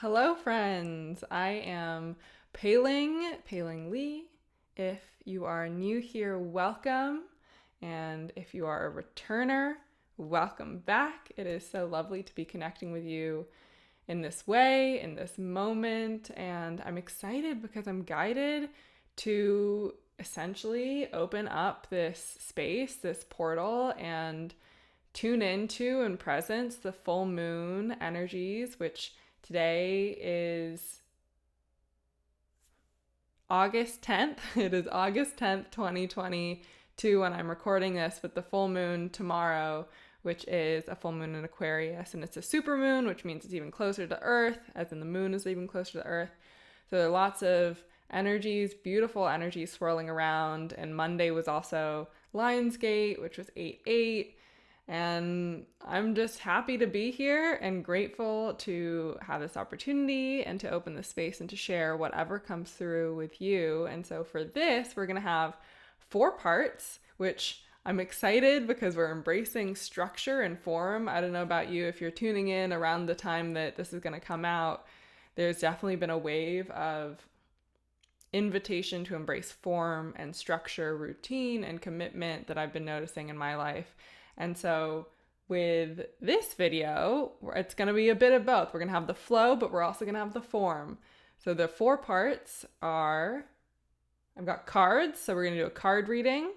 Hello, friends. I am Pei-Ling Lee. If you are new here, welcome. And if you are a returner, welcome back. It is so lovely to be connecting with you in this way, in this moment. And I'm excited because I'm guided to essentially open up this space, this portal, and tune into and presence the full moon energies, which today is August 10th. It is August 10th, 2022 when I'm recording this, with the full moon tomorrow, which is a full moon in Aquarius. And it's a super moon, which means it's even closer to Earth, as in the moon is even closer to Earth. So there are lots of energies, beautiful energies swirling around. And Monday was also Lionsgate, which was 8/8. And I'm just happy to be here and grateful to have this opportunity and to open the space and to share whatever comes through with you. And so for this, we're going to have 4 parts, which I'm excited because we're embracing structure and form. I don't know about you, if you're tuning in around the time that this is going to come out, there's definitely been a wave of invitation to embrace form and structure, routine, and commitment that I've been noticing in my life. And so with this video, it's going to be a bit of both. We're going to have the flow, but we're also going to have the form. So the 4 parts are, I've got cards, so we're going to do a card reading.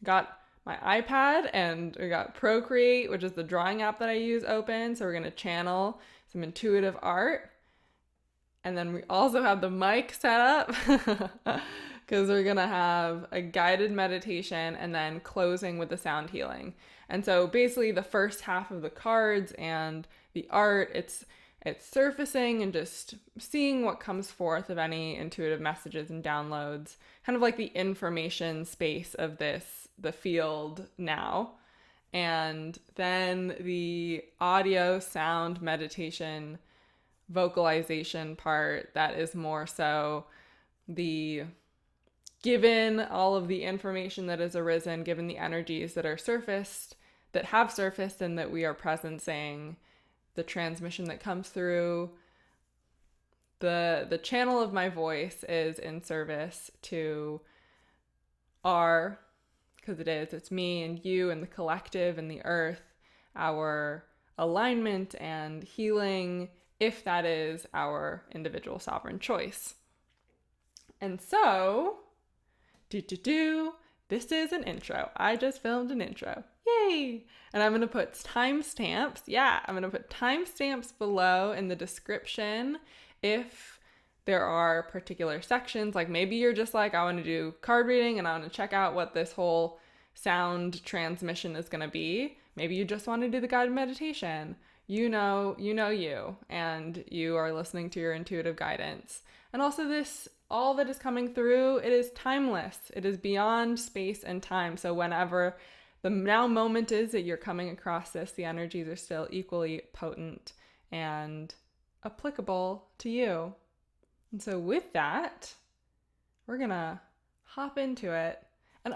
Got my iPad, and we got Procreate, which is the drawing app that I use, open. So we're going to channel some intuitive art. And then we also have the mic set up because we're going to have a guided meditation and then closing with the sound healing. And so basically the first half of the cards and the art, it's surfacing and just seeing what comes forth of any intuitive messages and downloads, kind of like the information space of the field now. And then the audio sound meditation vocalization part, that is more so the given all of the information that has arisen, given the energies that have surfaced and that we are presencing, the transmission that comes through, the channel of my voice is in service to because it's me and you and the collective and the earth, our alignment and healing, if that is our individual sovereign choice. And so, this is an intro. I just filmed an intro. Yay! And I'm going to put timestamps. Yeah, I'm going to put timestamps below in the description if there are particular sections. Like maybe you're just like, I want to do card reading and I want to check out what this whole sound transmission is going to be. Maybe you just want to do the guided meditation. You know you, and you are listening to your intuitive guidance. And also all that is coming through, it is timeless. It is beyond space and time. So whenever the now moment is that you're coming across this, the energies are still equally potent and applicable to you. And so with that, we're gonna hop into it. And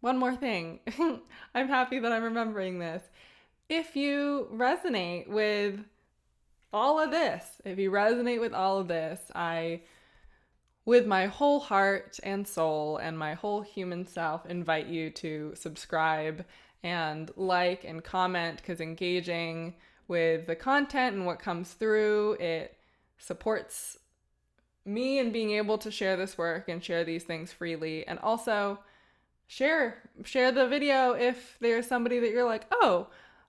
one more thing. I'm happy that I'm remembering this. If you resonate with all of this, I, with my whole heart and soul and my whole human self, invite you to subscribe and like and comment, because engaging with the content and what comes through, it supports me in being able to share this work and share these things freely. And also share the video if there's somebody that you're like, oh,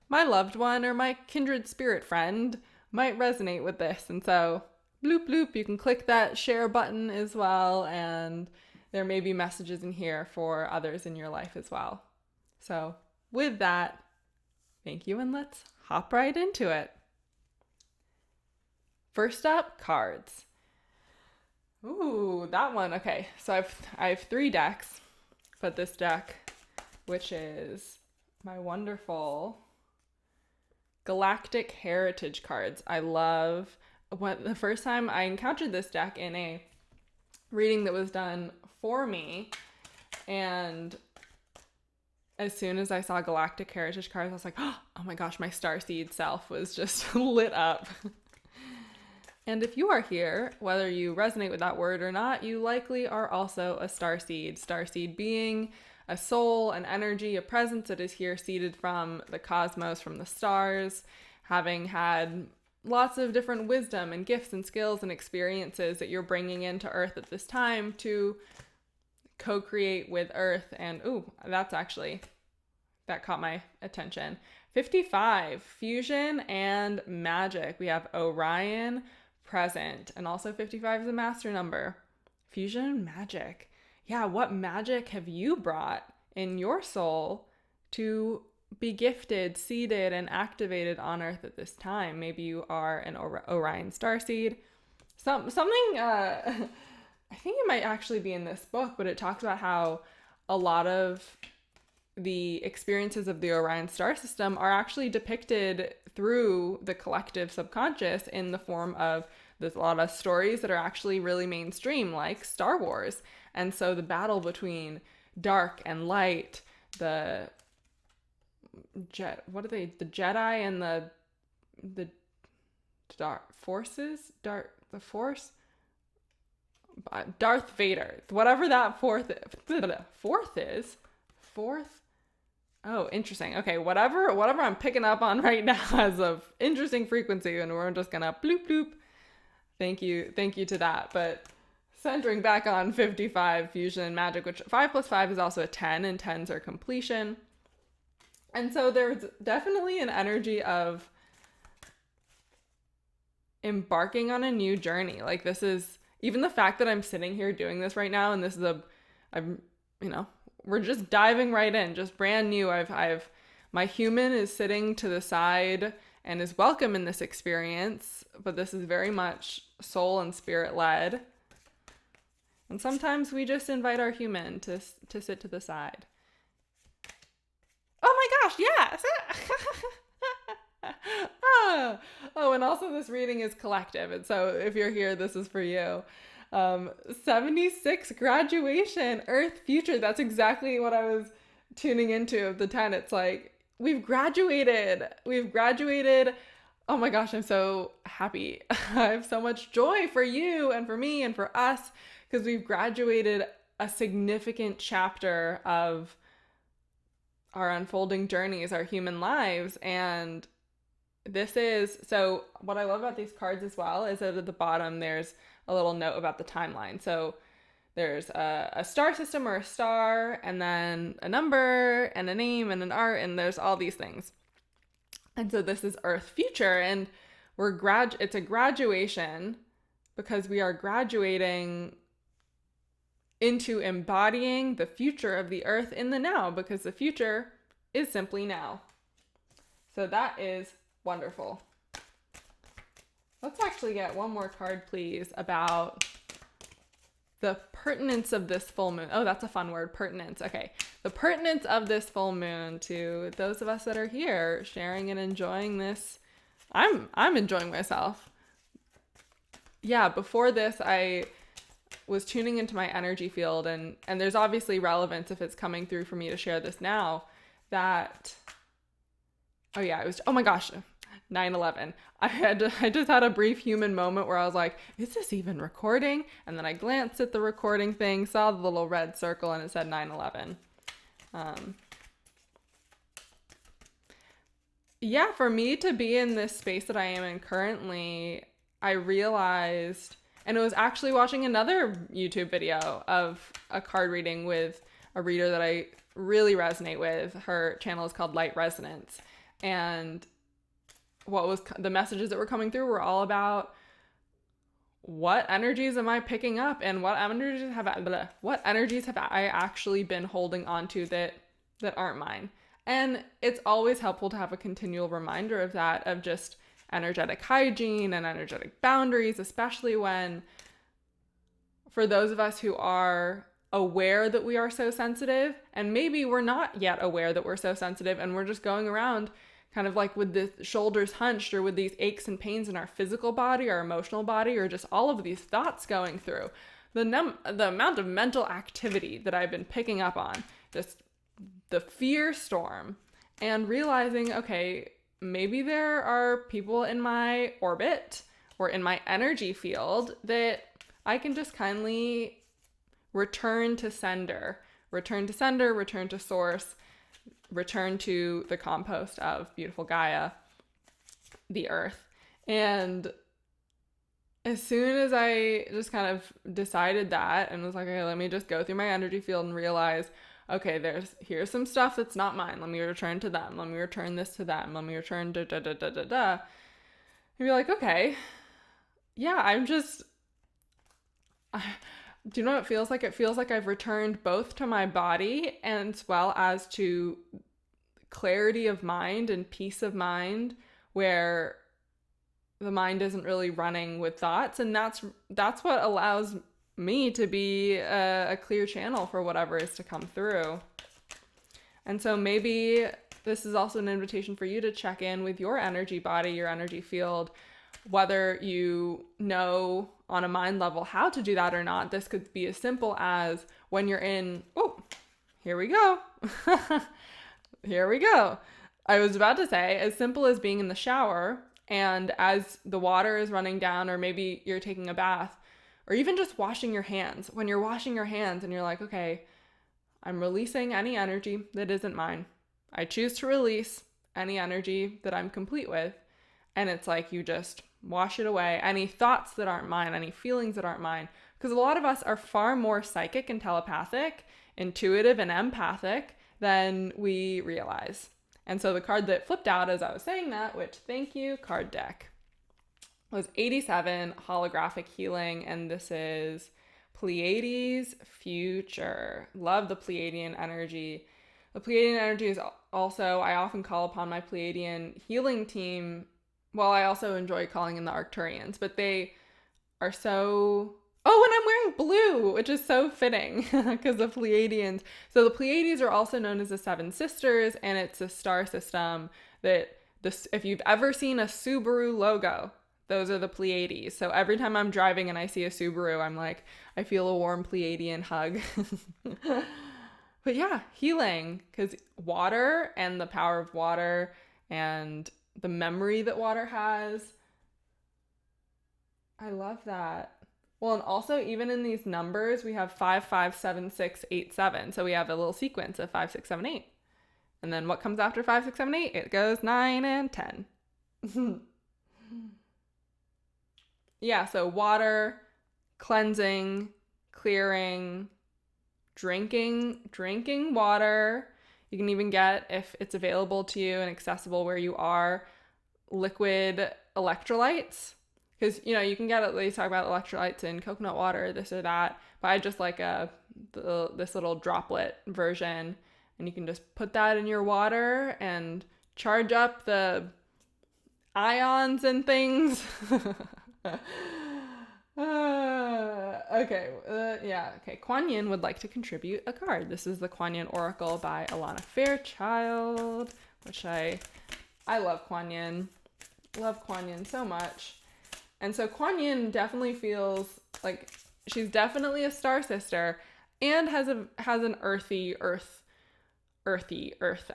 my loved one or my kindred spirit friend might resonate with this. And so, bloop, bloop, you can click that share button as well. And there may be messages in here for others in your life as well. So with that, thank you, and let's hop right into it. First up, cards. Ooh, that one. Okay, so I have 3 decks, but this deck, which is my wonderful Galactic Heritage cards. I love the first time I encountered this deck in a reading that was done for me, and as soon as I saw Galactic Heritage cards, I was like, oh my gosh, my starseed self was just lit up. And if you are here, whether you resonate with that word or not, you likely are also a starseed. Starseed being a soul, an energy, a presence that is here seated from the cosmos, from the stars, having had lots of different wisdom and gifts and skills and experiences that you're bringing into Earth at this time to co-create with Earth. And that caught my attention. 55, fusion and magic. We have Orion present, and also 55 is a master number. Fusion and magic. Yeah, what magic have you brought in your soul to be gifted, seeded, and activated on Earth at this time? Maybe you are an Orion starseed. Something, I think it might actually be in this book, but it talks about how a lot of the experiences of the Orion star system are actually depicted through the collective subconscious in the form of, there's a lot of stories that are actually really mainstream, like Star Wars. And so the battle between dark and light, the Jedi and the dark forces, the Force, Darth Vader, whatever that fourth is. Oh, interesting. Okay, whatever I'm picking up on right now has a interesting frequency, and we're just gonna bloop bloop. Thank you to that. But centering back on 55, fusion and magic, which 5 plus 5 is also a 10, and 10s are completion. And so there's definitely an energy of embarking on a new journey. Like, this is, even the fact that I'm sitting here doing this right now, and this is we're just diving right in, just brand new. My human is sitting to the side and is welcome in this experience, but this is very much soul and spirit led. And sometimes we just invite our human to sit to the side. Oh my gosh, yes! Oh, and also this reading is collective, and so if you're here, this is for you. 76, graduation, Earth, future. That's exactly what I was tuning into of the 10. It's like, we've graduated. Oh my gosh, I'm so happy. I have so much joy for you and for me and for us, because we've graduated a significant chapter of our unfolding journeys, our human lives. And so what I love about these cards as well is that at the bottom there's a little note about the timeline. So there's a star system or a star, and then a number and a name and an art, and there's all these things. And so this is Earth future, and it's a graduation because we are graduating into embodying the future of the Earth in the now, because the future is simply now. So that is wonderful. Let's actually get one more card, please, about the pertinence of this full moon. Oh, that's a fun word, pertinence. Okay. The pertinence of this full moon to those of us that are here sharing and enjoying this. I'm enjoying myself. Yeah, before this, I was tuning into my energy field, and there's obviously relevance if it's coming through for me to share this now, that, oh my gosh, 9/11. I just had a brief human moment where I was like, is this even recording? And then I glanced at the recording thing, saw the little red circle, and it said 9/11. Yeah, for me to be in this space that I am in currently, I realized, and it was actually watching another YouTube video of a card reading with a reader that I really resonate with. Her channel is called Light Resonance. And the messages that were coming through were all about what energies am I picking up, and what energies have I actually been holding on to that aren't mine. And it's always helpful to have a continual reminder of that, of just energetic hygiene and energetic boundaries, especially when, for those of us who are aware that we are so sensitive, and maybe we're not yet aware that we're so sensitive, and we're just going around kind of like with the shoulders hunched, or with these aches and pains in our physical body, our emotional body, or just all of these thoughts going through. The amount of mental activity that I've been picking up on, just the fear storm, and realizing, okay, maybe there are people in my orbit or in my energy field that I can just kindly return to sender, return to source, return to the compost of beautiful Gaia, the earth. And as soon as I just kind of decided that and was like, okay, let me just go through my energy field and realize, okay, here's some stuff that's not mine. Let me return to them. Let me return this to them. Let me return da da da da da da. And you're like, okay, yeah, do you know what it feels like? It feels like I've returned both to my body and as well as to clarity of mind and peace of mind, where the mind isn't really running with thoughts. And that's what allows me to be a clear channel for whatever is to come through. And so maybe this is also an invitation for you to check in with your energy body, your energy field, whether you know on a mind level how to do that or not. This could be as simple as when you're in, here we go. Here we go. I was about to say, as simple as being in the shower and as the water is running down, or maybe you're taking a bath, or even just washing your hands. When you're washing your hands and you're like, okay, I'm releasing any energy that isn't mine. I choose to release any energy that I'm complete with. And it's like you just wash it away. Any thoughts that aren't mine, any feelings that aren't mine. Because a lot of us are far more psychic and telepathic, intuitive and empathic than we realize. And so the card that flipped out as I was saying that, which thank you, card deck, was 87, holographic healing. And this is Pleiades future. Love the Pleiadian energy. The Pleiadian energy is also, I often call upon my Pleiadian healing team. Well, I also enjoy calling in the Arcturians, but they are so... Oh, and I'm wearing blue, which is so fitting because the Pleiadians. So the Pleiades are also known as the Seven Sisters, and it's a star system that if you've ever seen a Subaru logo, those are the Pleiades. So every time I'm driving and I see a Subaru, I'm like, I feel a warm Pleiadian hug. But yeah, healing, because water and the power of water and the memory that water has. I love that. Well, and also even in these numbers, we have 5, 5, 7, 6, 8, 7. So we have a little sequence of 5, 6, 7, 8. And then what comes after 5, 6, 7, 8? It goes 9 and 10. Yeah, so water, cleansing, clearing, drinking water. You can even get, if it's available to you and accessible where you are, liquid electrolytes. Because, you can get, they talk about electrolytes in coconut water, this or that. But I just like this little droplet version. And you can just put that in your water and charge up the ions and things. Okay. Kuan Yin would like to contribute a card. This is the Kuan Yin Oracle by Alana Fairchild, which I love Kuan Yin. Love Kuan Yin so much. And so Kuan Yin definitely feels like she's definitely a star sister and has an earthy earth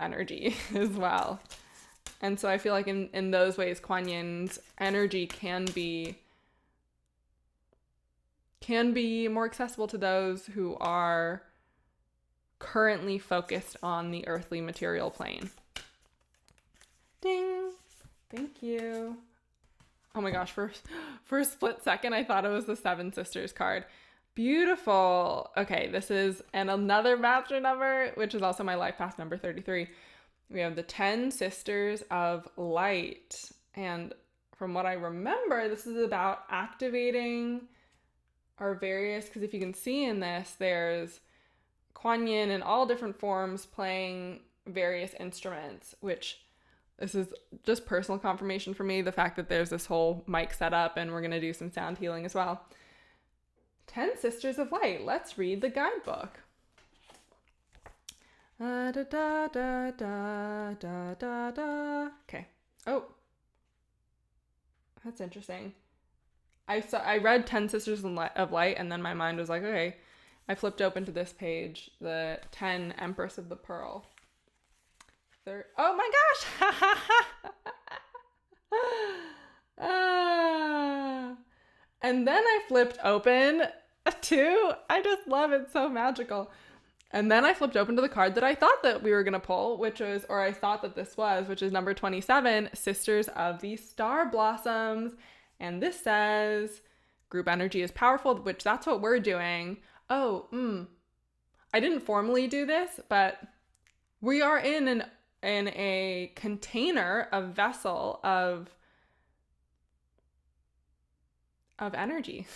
energy as well. And so I feel like in those ways, Kuan Yin's energy can be more accessible to those who are currently focused on the earthly material plane. Ding! Thank you. Oh my gosh, for a split second, I thought it was the Seven Sisters card. Beautiful. Okay, this is another master number, which is also my life path number 33. We have the 10 Sisters of Light. And from what I remember, this is about activating our various, because if you can see in this, there's Kuan Yin in all different forms playing various instruments, which this is just personal confirmation for me, the fact that there's this whole mic set up and we're going to do some sound healing as well. 10 Sisters of Light. Let's read the guidebook. Okay. Oh, that's interesting. I read 10 Sisters of Light, and then my mind was like, okay. I flipped open to this page, the 10 Empress of the Pearl. Oh my gosh! And then I flipped open to, I just love it, so magical. And then I flipped open to the card that I thought that we were going to pull, which was, or I thought that this was, which is number 27, Sisters of the Star Blossoms. And this says, group energy is powerful, which that's what we're doing. I didn't formally do this, but we are in a container, a vessel of energy.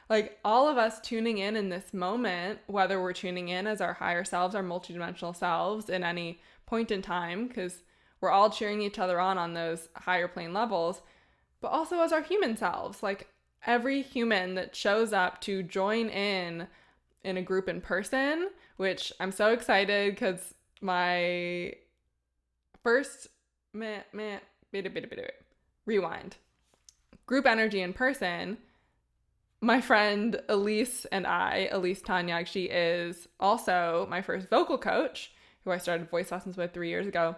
Like all of us tuning in this moment, whether we're tuning in as our higher selves, our multidimensional selves in any point in time, because we're all cheering each other on those higher plane levels, but also as our human selves, like every human that shows up to join in a group in person, which I'm so excited because my first rewind group energy in person. My friend Elise Tanya, she is also my first vocal coach, who I started voice lessons with 3 years ago.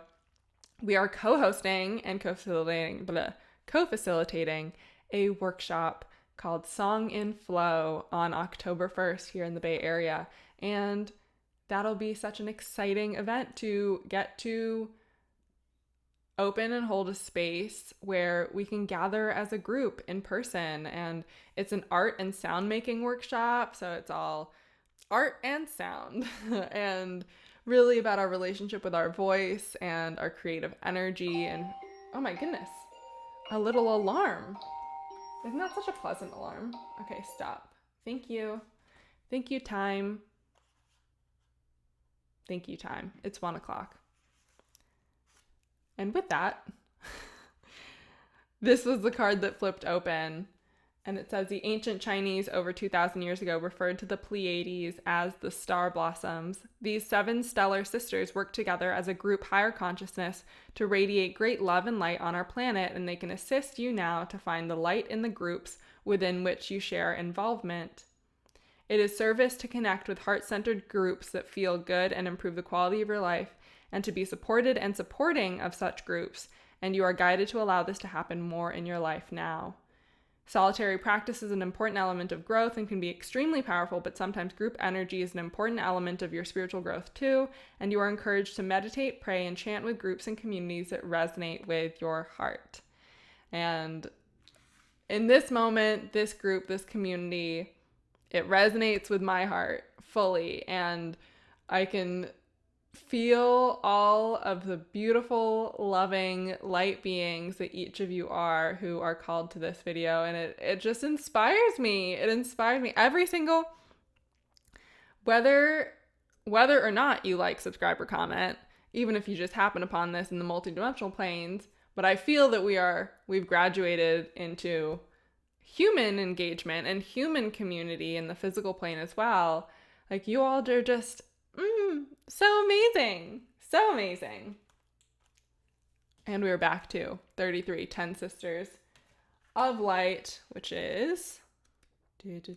We are co-hosting and co-facilitating a workshop called Song in Flow on October 1st here in the Bay Area. And that'll be such an exciting event to get to open and hold a space where we can gather as a group in person. And it's an art and sound making workshop, so it's all art and sound and really about our relationship with our voice and our creative energy. And oh my goodness, a little alarm. Isn't that such a pleasant alarm? Okay, stop. Thank you time. Thank you time. It's 1:00. And with that, this was the card that flipped open, and it says the ancient Chinese over 2,000 years ago referred to the Pleiades as the star blossoms. These 7 stellar sisters work together as a group higher consciousness to radiate great love and light on our planet, and they can assist you now to find the light in the groups within which you share involvement. It is service to connect with heart-centered groups that feel good and improve the quality of your life, and to be supported and supporting of such groups, and you are guided to allow this to happen more in your life now. Solitary practice is an important element of growth and can be extremely powerful, but sometimes group energy is an important element of your spiritual growth too, and you are encouraged to meditate, pray, and chant with groups and communities that resonate with your heart. And in this moment, this group, this community, it resonates with my heart fully, and I can feel all of the beautiful, loving light beings that each of you are who are called to this video. And it just inspires me. It inspires me. Every single, whether or not you like, subscribe, or comment, even if you just happen upon this in the multidimensional planes, but I feel that we've graduated into human engagement and human community in the physical plane as well. Like, you all are just so amazing. So amazing. And we are back to 33, 10 Sisters of Light, which is... And this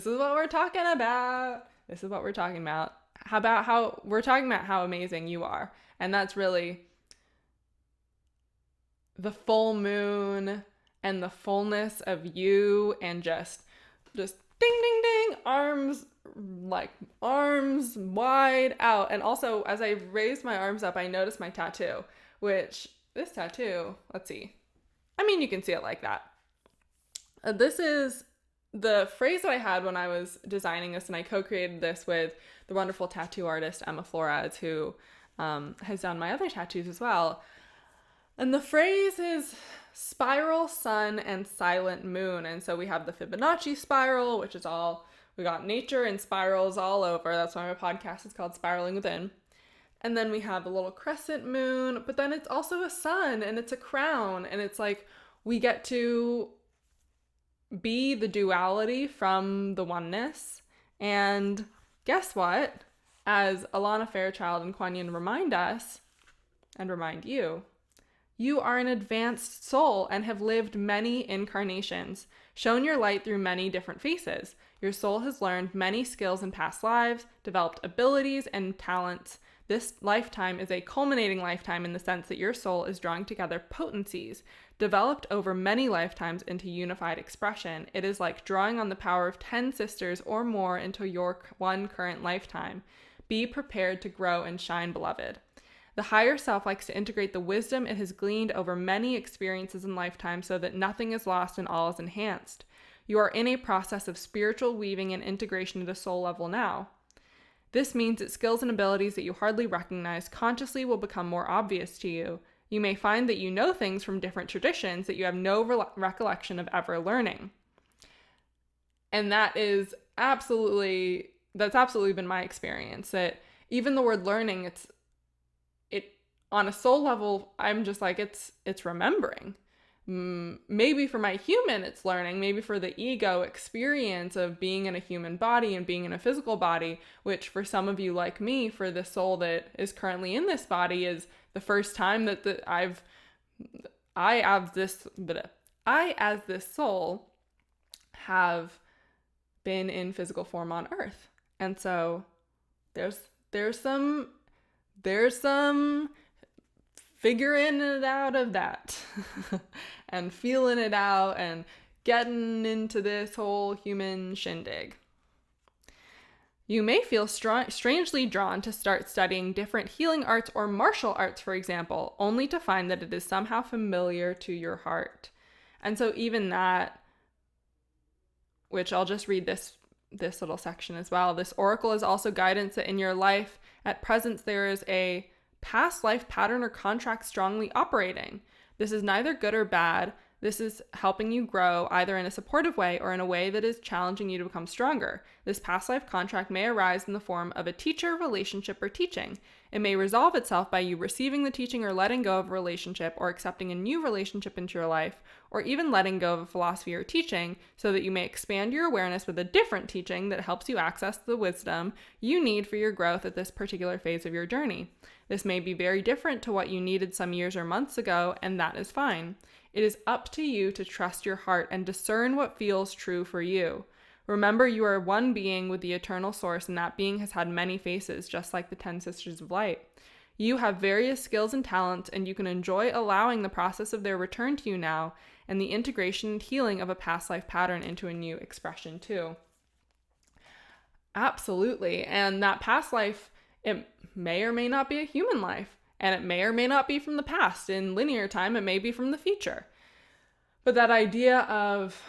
is what we're talking about. This is what we're talking about. We're talking about how amazing you are. And that's really the full moon and the fullness of you, and just ding, ding, ding, arms wide out. And also, as I raised my arms up, I noticed my tattoo, which this tattoo, let's see. I mean, you can see it like that. This is the phrase that I had when I was designing this, and I co-created this with the wonderful tattoo artist, Emma Flores, who has done my other tattoos as well. And the phrase is spiral sun and silent moon. And so we have the Fibonacci spiral, which is we got nature and spirals all over. That's why my podcast is called Spiraling Within. And then we have a little crescent moon, but then it's also a sun, and it's a crown. And it's like, we get to be the duality from the oneness. And guess what? As Alana, Fairchild, and Kuan remind us, and remind you, you are an advanced soul and have lived many incarnations, shown your light through many different faces. Your soul has learned many skills in past lives, developed abilities and talents This lifetime is a culminating lifetime in the sense that your soul is drawing together potencies developed over many lifetimes into unified expression. It is like drawing on the power of 10 sisters or more into your one current lifetime. Be prepared to grow and shine, beloved. The higher self likes to integrate the wisdom it has gleaned over many experiences in lifetime so that nothing is lost and all is enhanced. You are in a process of spiritual weaving and integration at a soul level now. This means that skills and abilities that you hardly recognize consciously will become more obvious to you. You may find that you know things from different traditions that you have no recollection of ever learning. And that's absolutely been my experience, that even the word learning, it on a soul level, I'm just like, it's remembering. Maybe for my human, it's learning. Maybe for the ego experience of being in a human body and being in a physical body, which for some of you like me, for the soul that is currently in this body, is the first time that I as this soul have been in physical form on earth. And so there's some figuring it out of that and feeling it out and getting into this whole human shindig. You may feel strangely drawn to start studying different healing arts or martial arts, for example, only to find that it is somehow familiar to your heart. And so even that, which I'll just read this little section as well. This oracle is also guidance that in your life at present there is a past life pattern or contract strongly operating. This is neither good or bad. This is helping you grow either in a supportive way or in a way that is challenging you to become stronger. This past life contract may arise in the form of a teacher, relationship, or teaching. It may resolve itself by you receiving the teaching or letting go of a relationship or accepting a new relationship into your life, or even letting go of a philosophy or teaching so that you may expand your awareness with a different teaching that helps you access the wisdom you need for your growth at this particular phase of your journey. This may be very different to what you needed some years or months ago, and that is fine. It is up to you to trust your heart and discern what feels true for you. Remember, you are one being with the eternal source, and that being has had many faces, just like the 10 Sisters of Light. You have various skills and talents, and you can enjoy allowing the process of their return to you now and the integration and healing of a past life pattern into a new expression too. Absolutely. And that past life, it may or may not be a human life, and it may or may not be from the past. In linear time, it may be from the future. But that idea of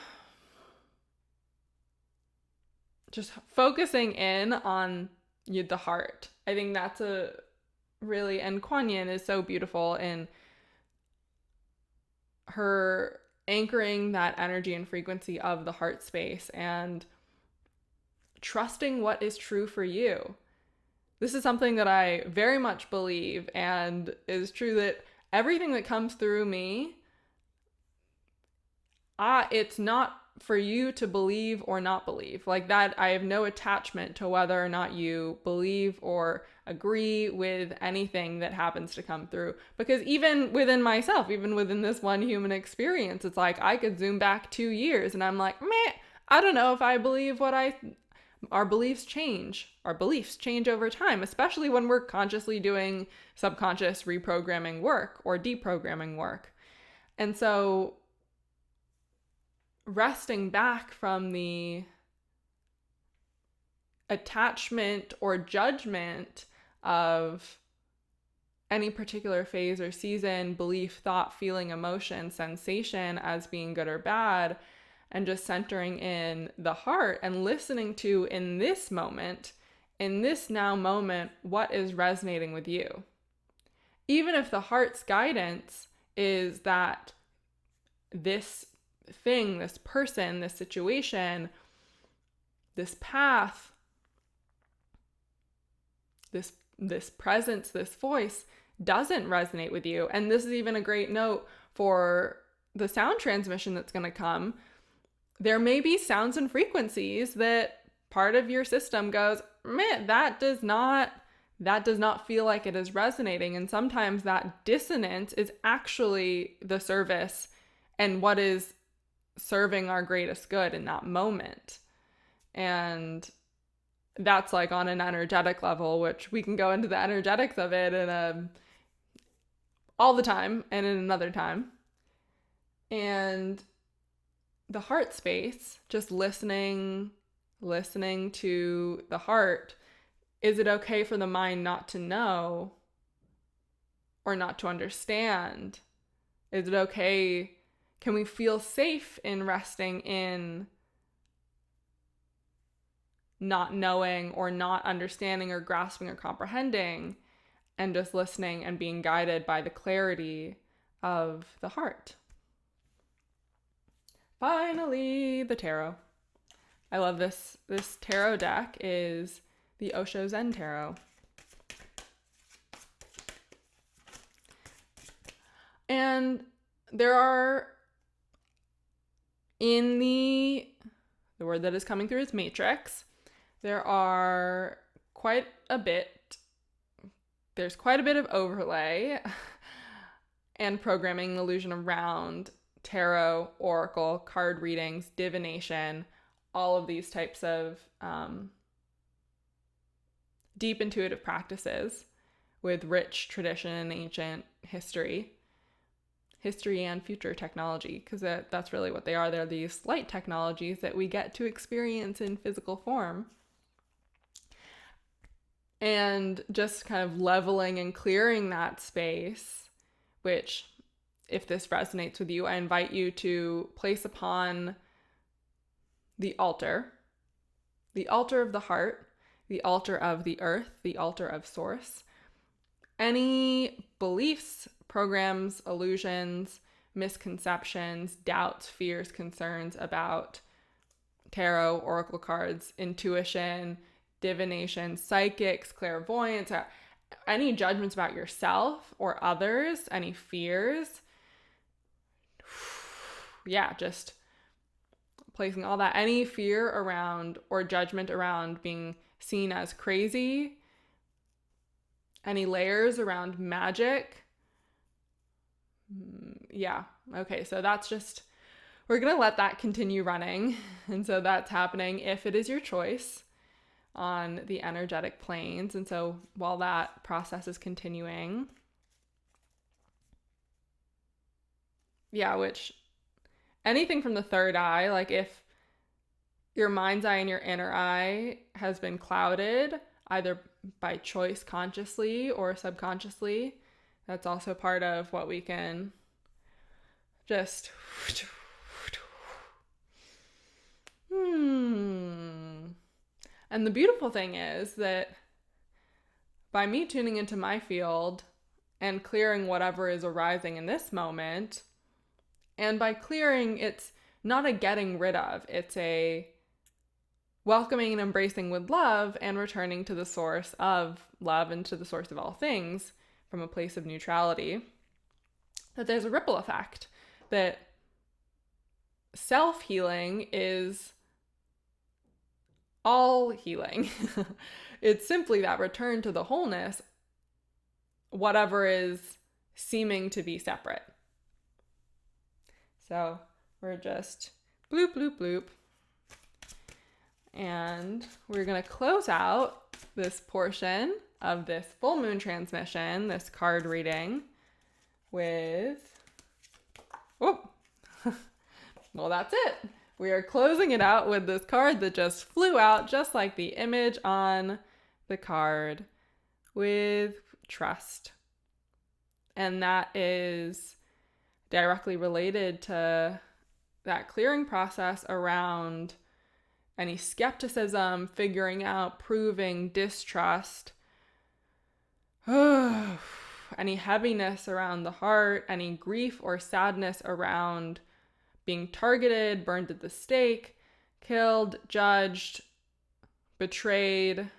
just focusing in on the heart, I think that's and Kuan Yin is so beautiful in her anchoring that energy and frequency of the heart space and trusting what is true for you. This is something that I very much believe, and is true that everything that comes through me, it's not for you to believe or not believe. Like that, I have no attachment to whether or not you believe or agree with anything that happens to come through. Because even within myself, even within this one human experience, it's like I could zoom back 2 years and I'm like, meh, I don't know if I believe our beliefs change. Our beliefs change over time, especially when we're consciously doing subconscious reprogramming work or deprogramming work. And so resting back from the attachment or judgment of any particular phase or season, belief, thought, feeling, emotion, sensation as being good or bad, and just centering in the heart and listening to, in this moment, in this now moment, what is resonating with you. Even if the heart's guidance is that this thing, this person, this situation, this path, this presence, this voice doesn't resonate with you. And this is even a great note for the sound transmission that's going to come. There may be sounds and frequencies that part of your system goes, man, that does not feel like it is resonating. And sometimes that dissonance is actually the service and what is serving our greatest good in that moment. And that's like on an energetic level, which we can go into the energetics of it all the time and in another time. And the heart space, just listening to the heart. Is it okay for the mind not to know or not to understand? Is it okay? Can we feel safe in resting in not knowing or not understanding or grasping or comprehending, and just listening and being guided by the clarity of the heart? Finally, the tarot. I love this. This tarot deck is the OSHO Zen Tarot. And there are, in the word that is coming through is matrix, there's quite a bit of overlay and programming illusion around tarot, oracle, card readings, divination, all of these types of deep intuitive practices with rich tradition and ancient history and future technology, because that's really what they are. They're these light technologies that we get to experience in physical form. And just kind of leveling and clearing that space, which, if this resonates with you, I invite you to place upon the altar of the heart, the altar of the earth, the altar of source, any beliefs, programs, illusions, misconceptions, doubts, fears, concerns about tarot, oracle cards, intuition, divination, psychics, clairvoyance, any judgments about yourself or others, any fears. Yeah, just placing all that, any fear around or judgment around being seen as crazy, any layers around magic. Yeah, okay, so that's just, we're gonna let that continue running. And so that's happening if it is your choice on the energetic planes. And so while that process is continuing, yeah, which anything from the third eye, like if your mind's eye and your inner eye has been clouded, either by choice consciously or subconsciously, that's also part of what we can just And the beautiful thing is that by me tuning into my field and clearing whatever is arising in this moment, and by clearing, it's not a getting rid of, it's a welcoming and embracing with love and returning to the source of love and to the source of all things from a place of neutrality, that there's a ripple effect, that self-healing is all healing. It's simply that return to the wholeness, whatever is seeming to be separate. So we're just bloop, bloop, bloop. And we're going to close out this portion of this full moon transmission, this card reading, with, well, that's it. We are closing it out with this card that just flew out, just like the image on the card, with trust. And that is directly related to that clearing process around any skepticism, figuring out, proving, distrust, any heaviness around the heart, any grief or sadness around being targeted, burned at the stake, killed, judged, betrayed,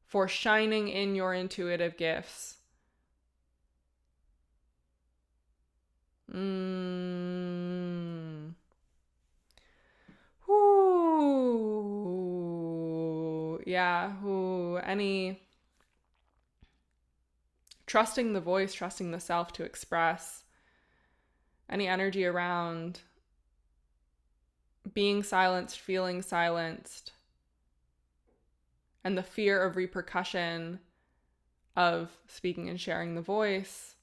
for shining in your intuitive gifts. Yeah. Any trusting the voice, trusting the self to express, any energy around being silenced, feeling silenced, and the fear of repercussion of speaking and sharing the voice,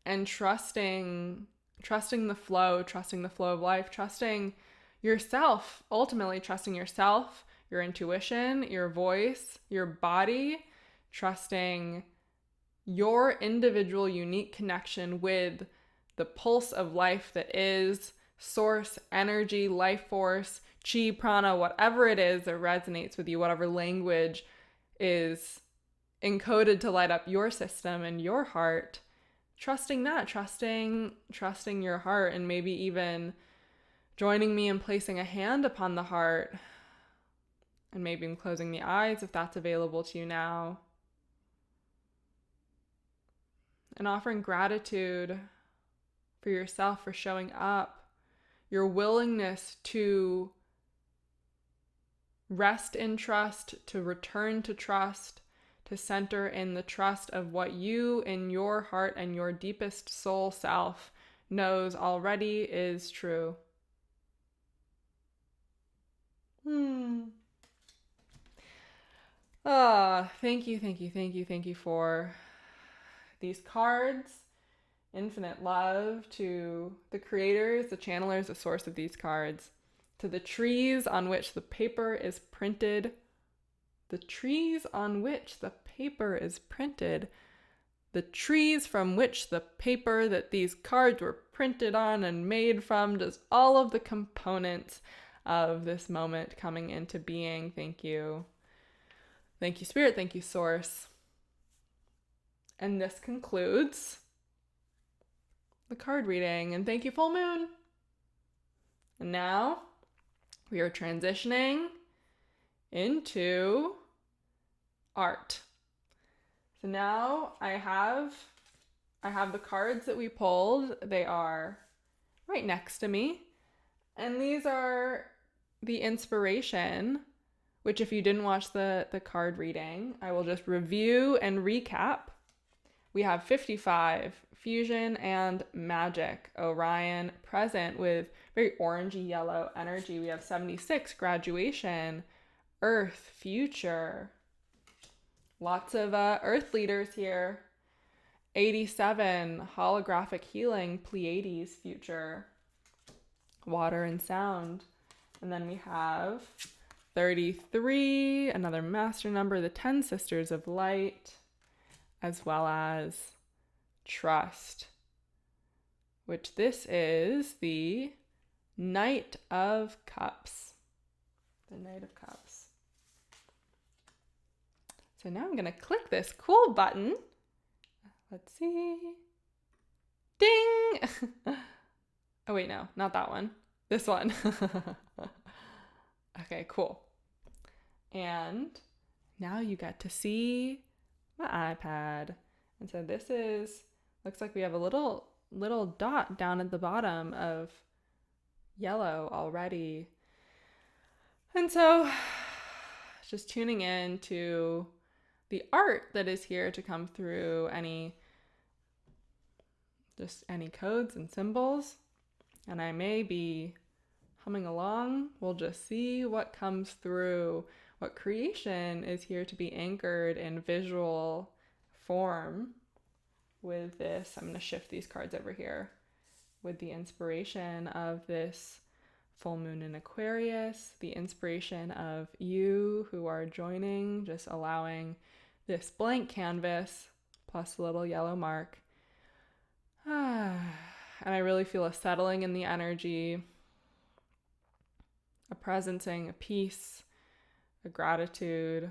and trusting the flow of life, trusting yourself, ultimately trusting yourself, your intuition, your voice, your body, trusting your individual unique connection with the pulse of life that is source, energy, life force, chi, prana, whatever it is that resonates with you, whatever language is encoded to light up your system and your heart. Trusting that, trusting your heart, and maybe even joining me in placing a hand upon the heart, and maybe in closing the eyes if that's available to you now, and offering gratitude for yourself for showing up, your willingness to rest in trust, to return to trust, to center in the trust of what you in your heart and your deepest soul self knows already is true. Thank you for these cards. Infinite love to the creators, the channelers, the source of these cards, to the trees on which the paper is printed. The trees on which the paper is printed. The trees from which the paper that these cards were printed on and made from, just all of the components of this moment coming into being. Thank you. Thank you, Spirit. Thank you, Source. And this concludes the card reading. And thank you, Full Moon. And now we are transitioning into art. So now I have the cards that we pulled. They are right next to me. And these are the inspiration, which if you didn't watch the card reading, I will just review and recap. We have 55, Fusion and Magic, Orion, Present with very orangey yellow energy. We have 76, Graduation, Earth, Future. Lots of Earth leaders here. 87, Holographic Healing, Pleiades, Future. Water and Sound. And then we have 33, another master number, the 10 Sisters of Light, as well as Trust, which this is the Knight of Cups. The Knight of Cups. So now I'm going to click this cool button. Let's see. Ding! Oh wait, no, not that one. This one. Okay, cool. And now you get to see my iPad. And so this looks like we have a little dot down at the bottom of yellow already. And so just tuning in to the art that is here to come through, any codes and symbols. And I may be humming along. We'll just see what comes through, what creation is here to be anchored in visual form with this. I'm going to shift these cards over here with the inspiration of this full moon in Aquarius, the inspiration of you who are joining, just allowing this blank canvas plus a little yellow mark. And I really feel a settling in the energy, a presencing, a peace, a gratitude,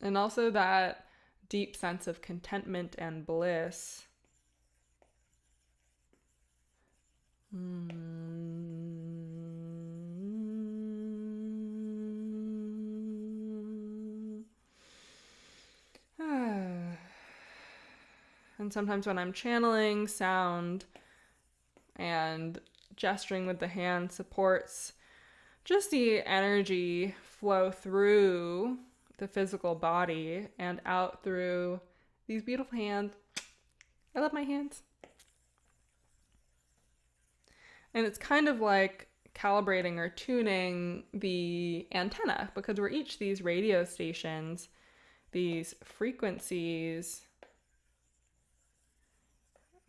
and also that deep sense of contentment and bliss. And sometimes when I'm channeling, sound and gesturing with the hand supports just the energy flow through the physical body and out through these beautiful hands. I love my hands. And it's kind of like calibrating or tuning the antenna, because we're each these radio stations, these frequencies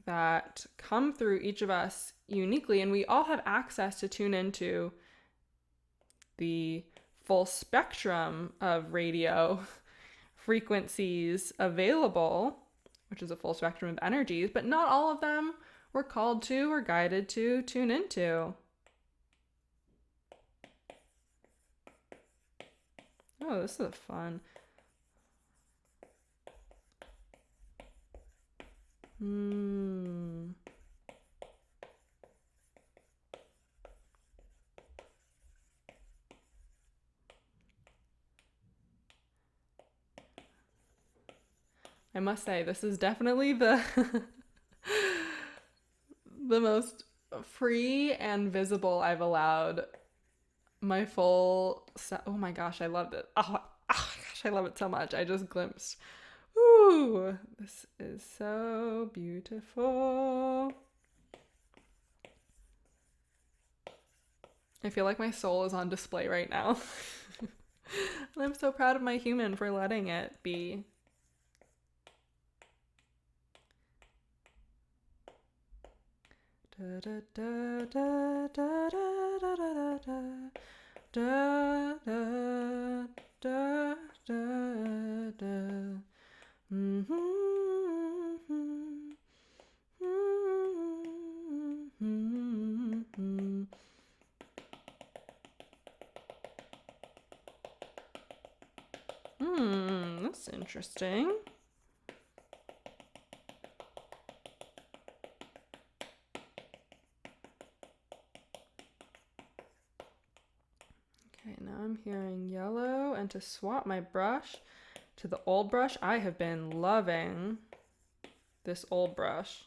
that come through each of us uniquely, and we all have access to tune into the full spectrum of radio frequencies available, which is a full spectrum of energies, but not all of them we're called to or guided to tune into. Oh, this is fun. I must say, this is definitely the the most free and visible I've allowed my full oh my gosh, I loved it. Oh gosh, I love it so much. I just glimpsed. Ooh, this is so beautiful. I feel like my soul is on display right now. And I'm so proud of my human for letting it be. Da, da, da, da, da, da, da, da, da, da, da, da, da. That's interesting. Okay, now I'm hearing yellow, and to swap my brush to the old brush, I have been loving this old brush.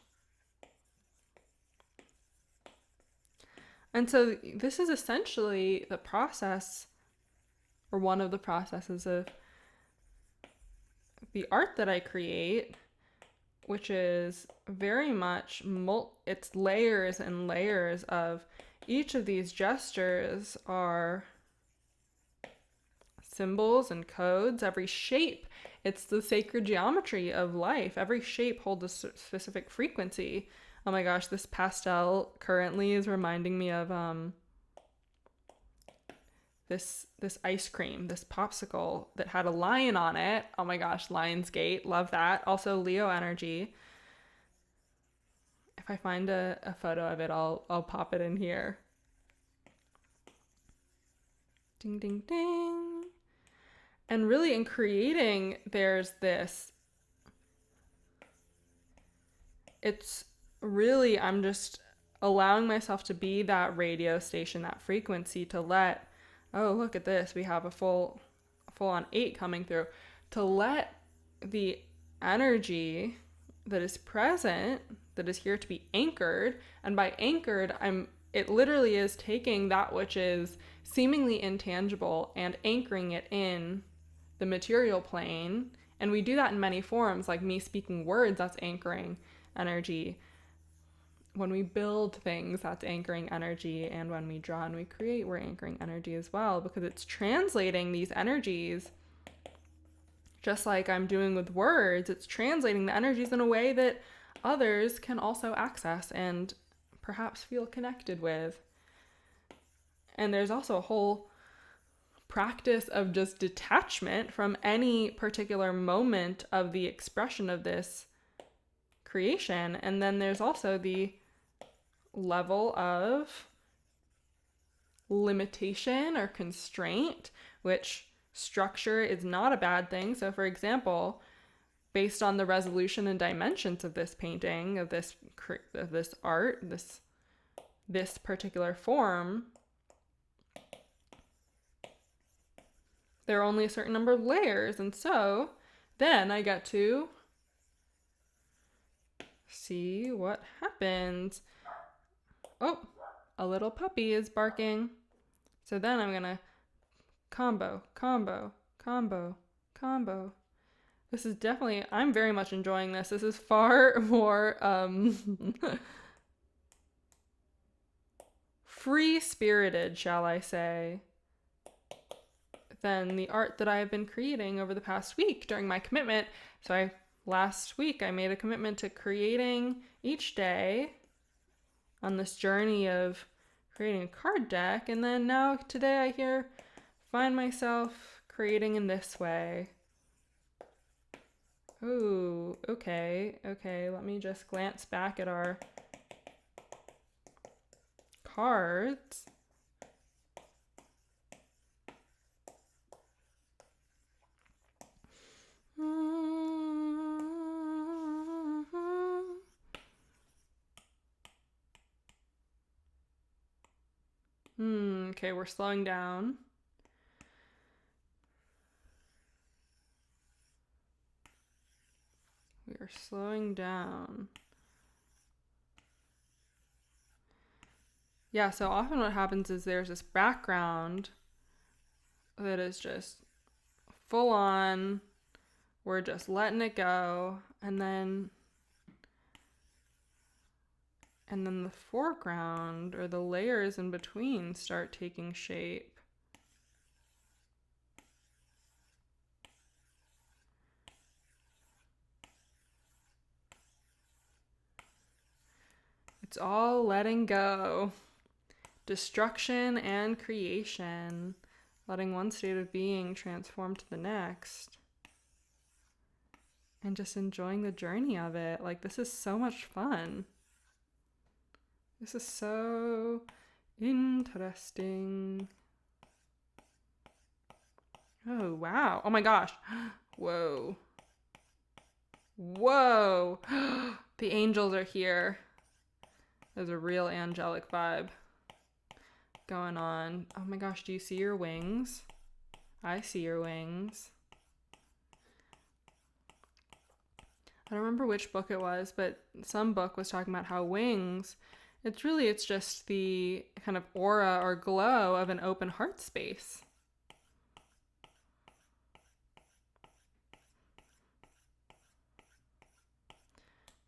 And so this is essentially the process, or one of the processes of the art that I create, which is very much, it's layers and layers of each of these gestures are symbols and codes. Every shape, it's the sacred geometry of life. Every shape holds a specific frequency. Oh my gosh, this pastel currently is reminding me of this ice cream, this popsicle that had a lion on it. Oh my gosh, Lionsgate, love that. Also Leo energy. If I find a photo of it, I'll pop it in here. Ding, ding, ding. And really in creating, there's this, it's really, I'm just allowing myself to be that radio station, that frequency, to let, oh, look at this, we have a full on 8 coming through, to let the energy that is present, that is here to be anchored. And by anchored, it literally is taking that which is seemingly intangible and anchoring it in the material plane. And we do that in many forms, like me speaking words, that's anchoring energy. When we build things, that's anchoring energy. And when we draw and we create, we're anchoring energy as well, because it's translating these energies, just like I'm doing with words. It's translating the energies in a way that others can also access and perhaps feel connected with. And there's also a whole practice of just detachment from any particular moment of the expression of this creation. And then there's also the level of limitation or constraint, which structure is not a bad thing. So for example, based on the resolution and dimensions of this painting, of this art, this particular form, there are only a certain number of layers. And so then I get to see what happens. Oh, a little puppy is barking. So then I'm gonna combo. This is definitely, I'm very much enjoying this. This is far more free-spirited, shall I say, than the art that I've been creating over the past week during my commitment. So last week I made a commitment to creating each day on this journey of creating a card deck, and then now today I find myself creating in this way. Ooh, okay, let me just glance back at our cards. Okay, we're slowing down. We are slowing down. Yeah, so often what happens is there's this background that is just full on. We're just letting it go. And then the foreground or the layers in between start taking shape. It's all letting go. Destruction and creation. Letting one state of being transform to the next. And just enjoying the journey of it. Like, this is so much fun. This is so interesting. Oh, wow. Oh my gosh. Whoa. Whoa. The angels are here. There's a real angelic vibe going on. Oh my gosh, do you see your wings? I see your wings. I don't remember which book it was, but some book was talking about how wings, it's just the kind of aura or glow of an open heart space.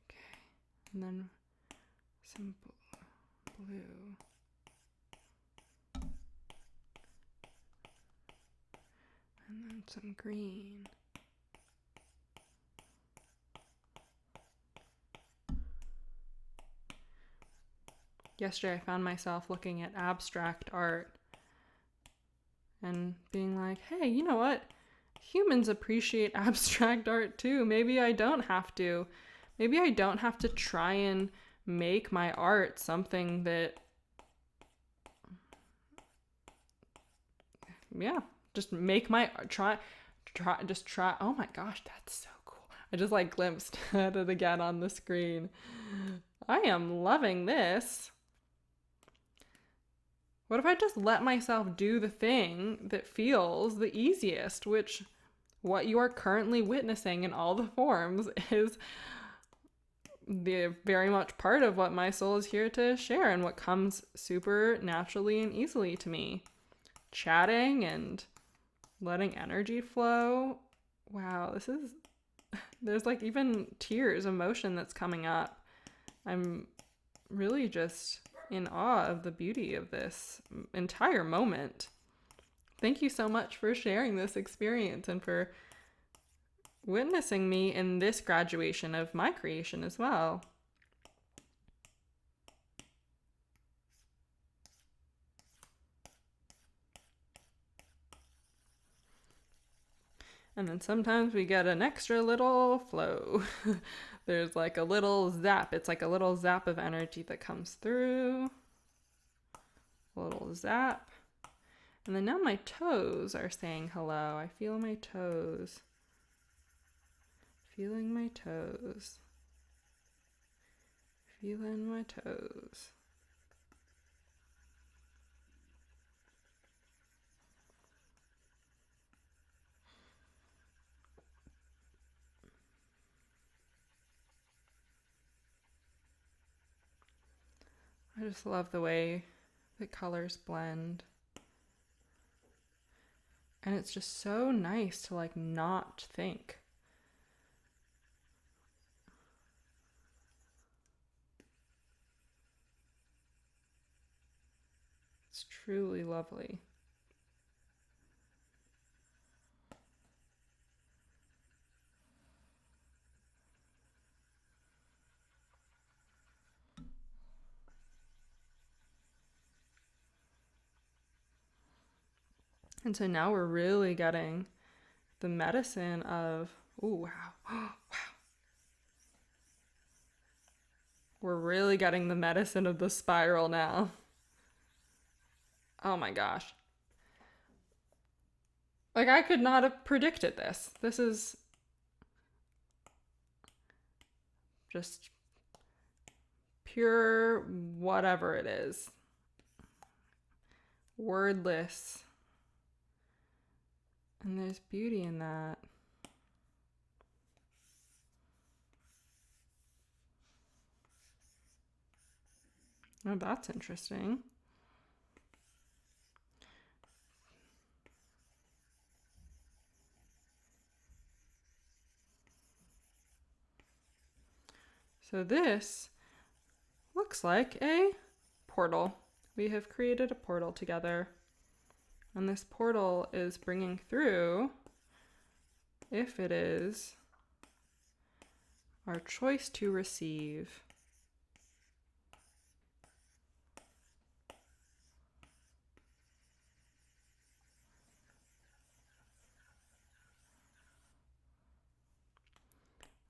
Okay, and then some blue. And then some green. Yesterday I found myself looking at abstract art and being like, hey, you know what? Humans appreciate abstract art too. Maybe I don't have to. Maybe I don't have to try and make my art something that, yeah, just make my try. Oh my gosh, that's so cool. I just like glimpsed at it again on the screen. I am loving this. What if I just let myself do the thing that feels the easiest, which what you are currently witnessing in all the forms is the very much part of what my soul is here to share and what comes super naturally and easily to me. Chatting and letting energy flow. Wow, there's like even tears, emotion that's coming up. I'm really just in awe of the beauty of this entire moment. Thank you so much for sharing this experience and for witnessing me in this graduation of my creation as well. And then sometimes we get an extra little flow. There's like a little zap. It's like a little zap of energy that comes through. A little zap. And then now my toes are saying hello. I feel my toes. Feeling my toes. Feeling my toes. I just love the way the colors blend. And it's just so nice to like not think. It's truly lovely. And so now we're really getting the medicine of, oh, wow. Wow. We're really getting the medicine of the spiral now. Oh my gosh. Like, I could not have predicted this. This is just pure whatever it is. Wordless. And there's beauty in that. Oh, that's interesting. So this looks like a portal. We have created a portal together. And this portal is bringing through, if it is, our choice to receive.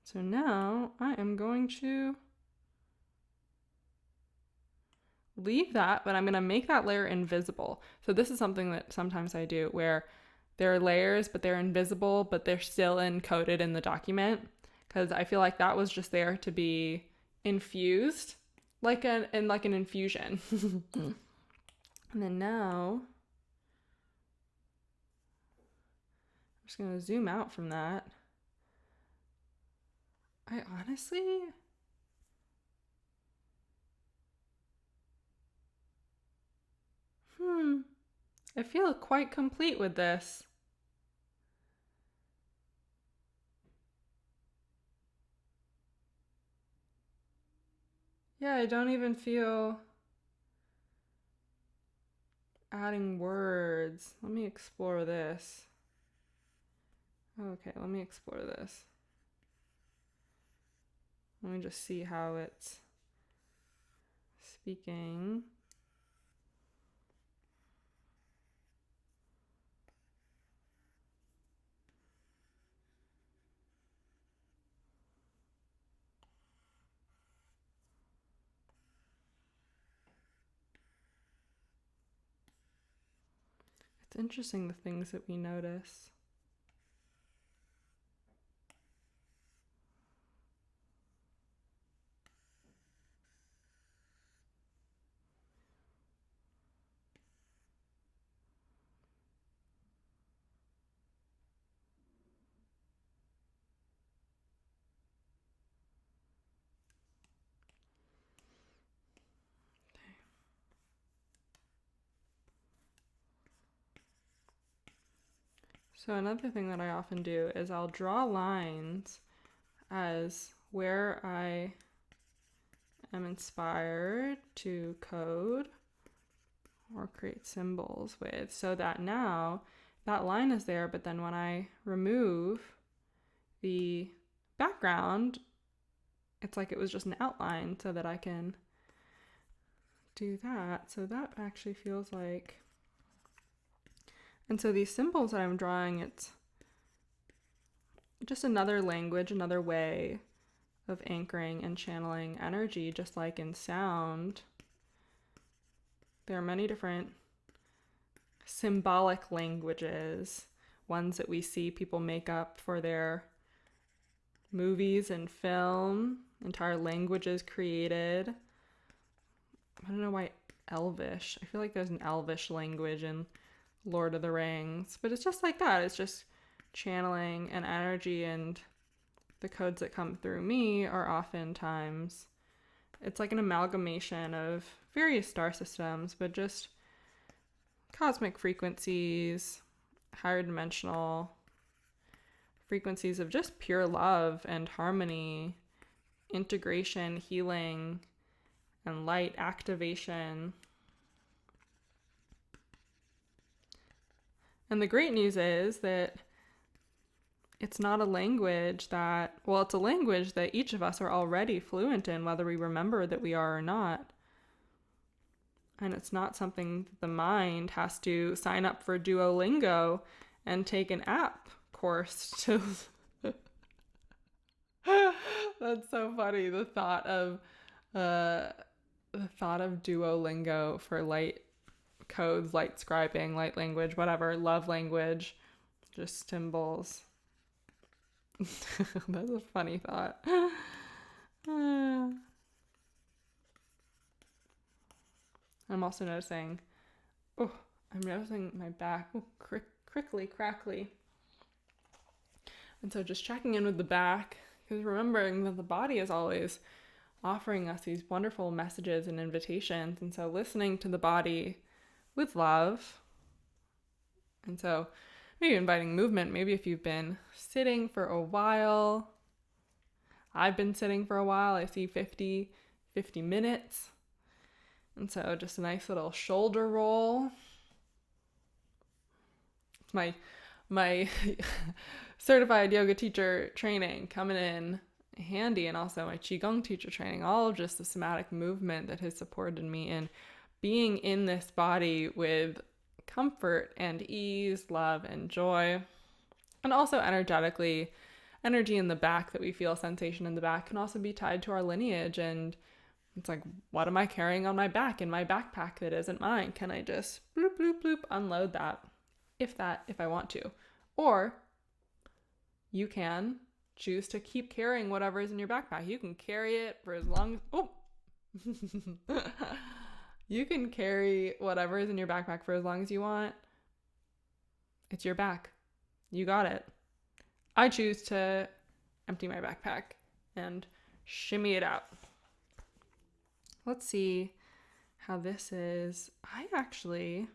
So now I am going to leave that, but I'm going to make that layer invisible. So this is something that sometimes I do where there are layers, but they're invisible, but they're still encoded in the document, because I feel like that was just there to be infused, like an infusion. And then now I'm just going to zoom out from that. I honestly, I feel quite complete with this. Yeah, I don't even feel adding words. Let me explore this. Okay, let me explore this. Let me just see how it's speaking. It's interesting the things that we notice. So another thing that I often do is I'll draw lines as where I am inspired to code or create symbols with, so that now that line is there, but then when I remove the background, it's like it was just an outline so that I can do that. So that actually feels like, and so these symbols that I'm drawing, it's just another language, another way of anchoring and channeling energy, just like in sound. There are many different symbolic languages, ones that we see people make up for their movies and film, entire languages created. I don't know why Elvish. I feel like there's an Elvish language in Lord of the Rings, but it's just like that. It's just channeling an energy, and the codes that come through me are oftentimes, it's like an amalgamation of various star systems, but just cosmic frequencies, higher dimensional frequencies of just pure love and harmony, integration, healing, and light activation. And the great news is that it's not a language that, well, it's a language that each of us are already fluent in, whether we remember that we are or not. And it's not something that the mind has to sign up for Duolingo and take an app course to. That's so funny. The thought of Duolingo for light codes, light scribing, light language, whatever, love language, just symbols. That's a funny thought. I'm also noticing, I'm noticing my back, crickly, crackly. And so just checking in with the back, because remembering that the body is always offering us these wonderful messages and invitations. And so listening to the body with love. And so maybe inviting movement. Maybe if you've been sitting for a while, I've been sitting for a while, I see 50 minutes. And so just a nice little shoulder roll. It's my certified yoga teacher training coming in handy, and also my Qigong teacher training, all of just the somatic movement that has supported me in being in this body with comfort and ease, love and joy. And also energetically, energy in the back that we feel, sensation in the back, can also be tied to our lineage. And it's like, what am I carrying on my back in my backpack that isn't mine? Can I just bloop, bloop, bloop, unload that if I want to? Or you can choose to keep carrying whatever is in your backpack. You can carry it for as long as, you can carry whatever is in your backpack for as long as you want. It's your back. You got it. I choose to empty my backpack and shimmy it out. Let's see how this is. I really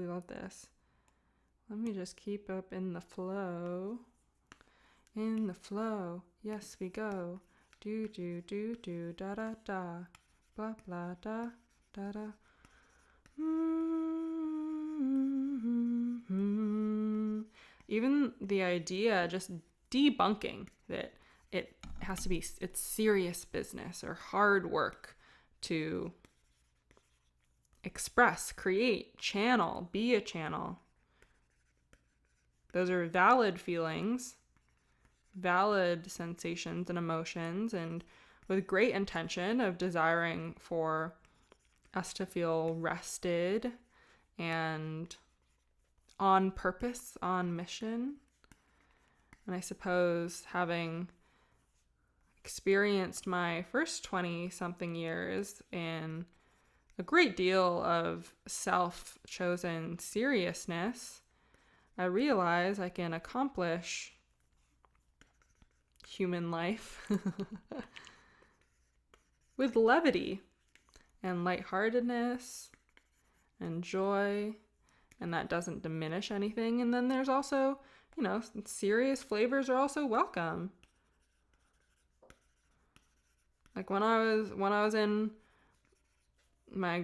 love this. Let me just keep up in the flow. In the flow. Yes, we go. Do, do, do, do, da, da, da. Blah, blah, da, da, da. Mm-hmm. Even the idea, just debunking that it has to be, it's serious business or hard work to express, create, channel, be a channel. Those are valid feelings, valid sensations and emotions, and with great intention of desiring for us to feel rested and on purpose, on mission. And I suppose having experienced my first 20-something years in a great deal of self-chosen seriousness, I realize I can accomplish human life with levity and lightheartedness and joy, and that doesn't diminish anything. And then there's also, serious flavors are also welcome. Like when I was in my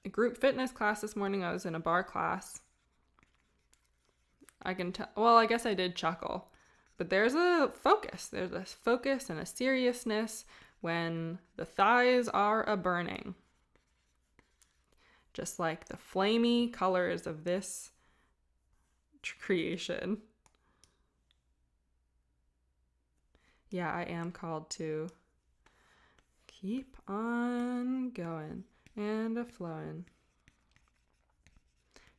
group fitness class this morning, I was in a bar class. I guess I did chuckle, but there's a focus. There's a focus and a seriousness when the thighs are a-burning. Just like the flamey colors of this creation. Yeah, I am called to keep on going and a-flowing.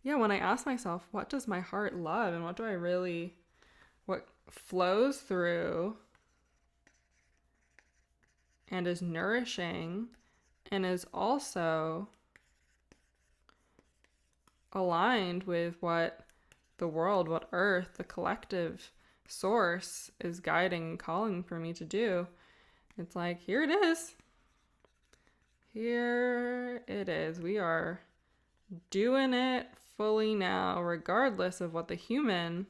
Yeah, when I ask myself, what does my heart love and what flows through and is nourishing and is also aligned with what the world, what earth, the collective source is guiding, calling for me to do. It's like, here it is. Here it is. We are doing it fully now, regardless of what the human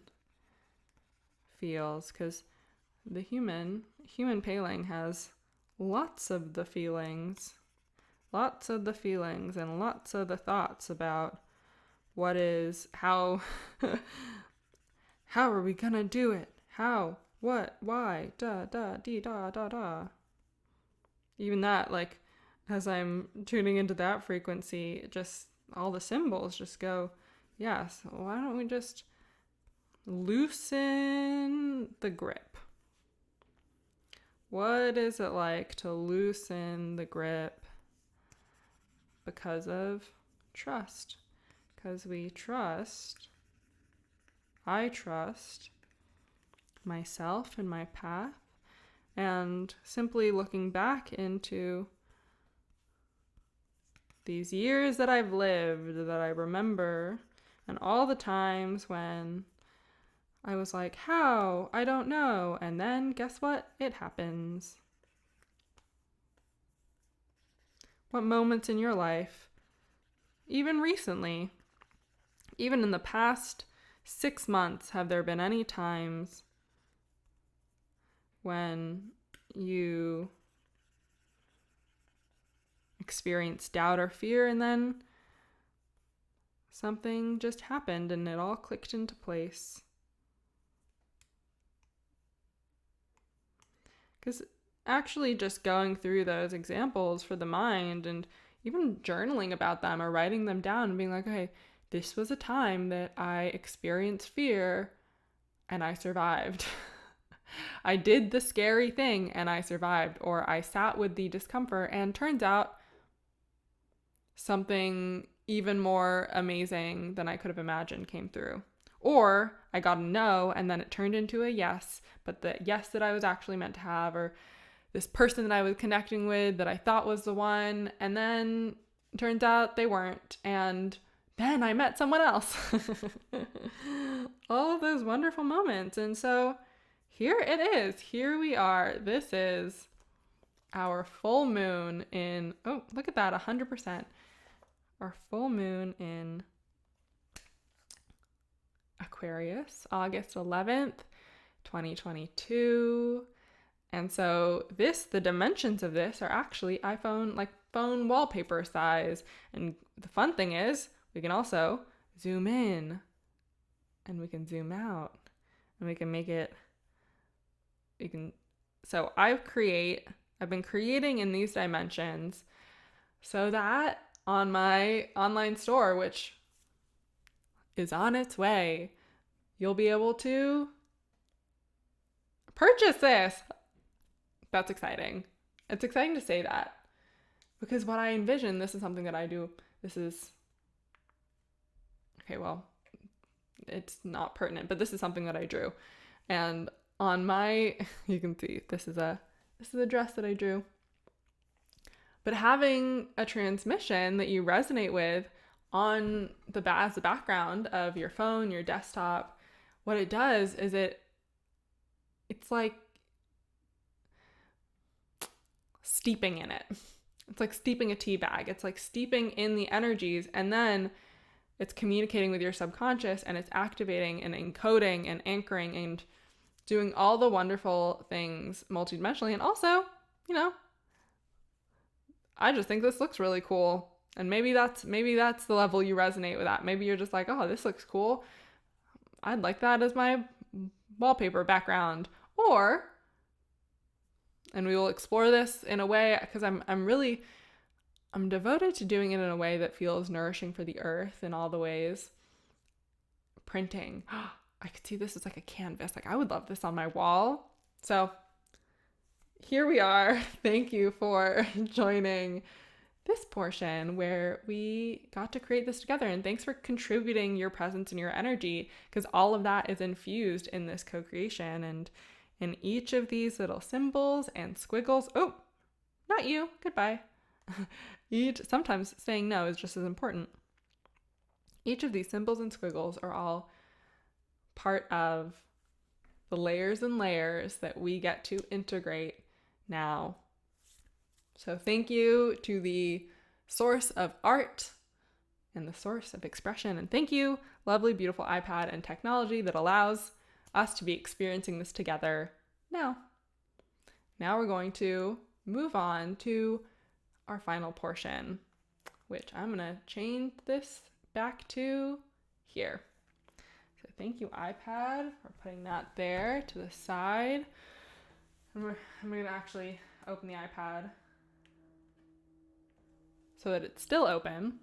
feels, because the human Pei-Ling has lots of the feelings and lots of the thoughts about how are we gonna do it? How, what, why, dee, da. Even that, like, as I'm tuning into that frequency, just all the symbols just go, yes, why don't we just loosen the grip? What is it like to loosen the grip because of trust? Because I trust myself and my path, and simply looking back into these years that I've lived, that I remember, and all the times when I was like, how? I don't know. And then guess what? It happens. What moments in your life, even recently, even in the past 6 months, have there been any times when you experienced doubt or fear, and then something just happened and it all clicked into place? Because actually just going through those examples for the mind and even journaling about them or writing them down and being like, okay, this was a time that I experienced fear and I survived. I did the scary thing and I survived. Or I sat with the discomfort and turns out something even more amazing than I could have imagined came through. Or I got a no and then it turned into a yes, but the yes that I was actually meant to have, or this person that I was connecting with that I thought was the one, and then it turns out they weren't, and then I met someone else. All of those wonderful moments. And so here it is. Here we are. This is our full moon in, oh, look at that, 100%. Our full moon in Aquarius, August 11th, 2022. And so the dimensions of this are actually phone wallpaper size. And the fun thing is we can also zoom in and we can zoom out and we can make it, so I've been creating in these dimensions so that on my online store, which is on its way, you'll be able to purchase this. That's exciting. It's exciting to say that because what I envision, this is something that I do. It's not pertinent, but this is something that I drew. And on my, you can see, this is a dress that I drew. But having a transmission that you resonate with on as the background of your phone, your desktop, what it does is it's like steeping in it. It's like steeping a tea bag. It's like steeping in the energies, and then it's communicating with your subconscious, and it's activating and encoding and anchoring and doing all the wonderful things multidimensionally. And also, I just think this looks really cool. And maybe that's the level you resonate with that. Maybe you're just like, oh, this looks cool. I'd like that as my wallpaper background. And we will explore this in a way, because I'm devoted to doing it in a way that feels nourishing for the earth in all the ways. Printing. I could see this as like a canvas. Like, I would love this on my wall. So here we are. Thank you for joining this portion where we got to create this together. And thanks for contributing your presence and your energy, because all of that is infused in this co-creation. And in each of these little symbols and squiggles, oh, not you, goodbye. Sometimes saying no is just as important. Each of these symbols and squiggles are all part of the layers and layers that we get to integrate now. So thank you to the source of art and the source of expression. And thank you, lovely, beautiful iPad and technology that allows us to be experiencing this together now. Now we're going to move on to our final portion, which I'm going to change this back to here. So thank you, iPad, for putting that there to the side. I'm going to actually open the iPad so that it's still open.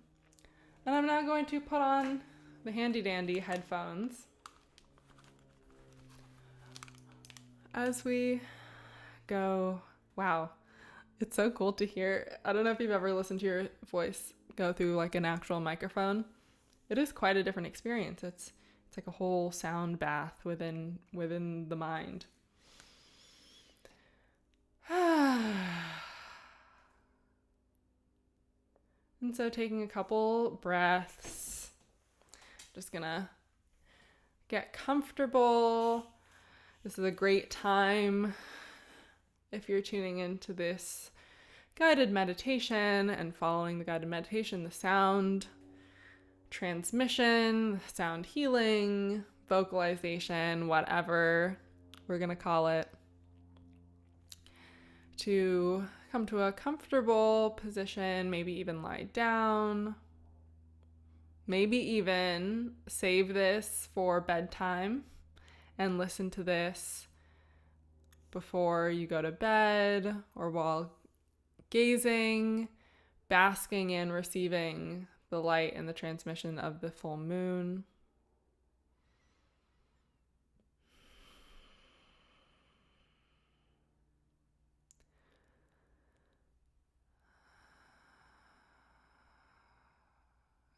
And I'm now going to put on the handy dandy headphones as we go. Wow, it's so cool to hear. I don't know if you've ever listened to your voice go through like an actual microphone. It is quite a different experience. It's like a whole sound bath within the mind. And so taking a couple breaths, just gonna get comfortable. This is a great time if you're tuning into this guided meditation and following the guided meditation, the sound transmission, sound healing, vocalization, whatever we're gonna call it, to come to a comfortable position, maybe even lie down, maybe even save this for bedtime and listen to this before you go to bed or while gazing, basking in receiving the light and the transmission of the full moon.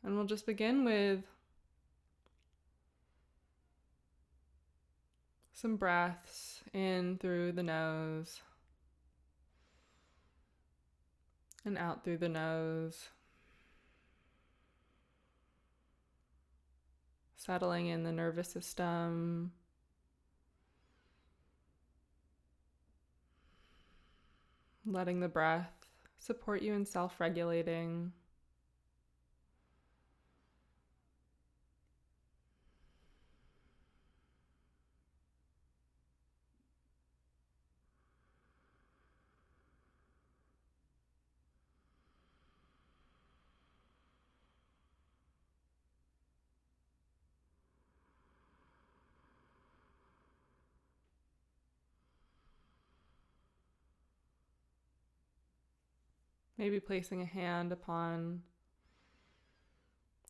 And we'll just begin with some breaths in through the nose and out through the nose. Settling in the nervous system. Letting the breath support you in self-regulating. Maybe placing a hand upon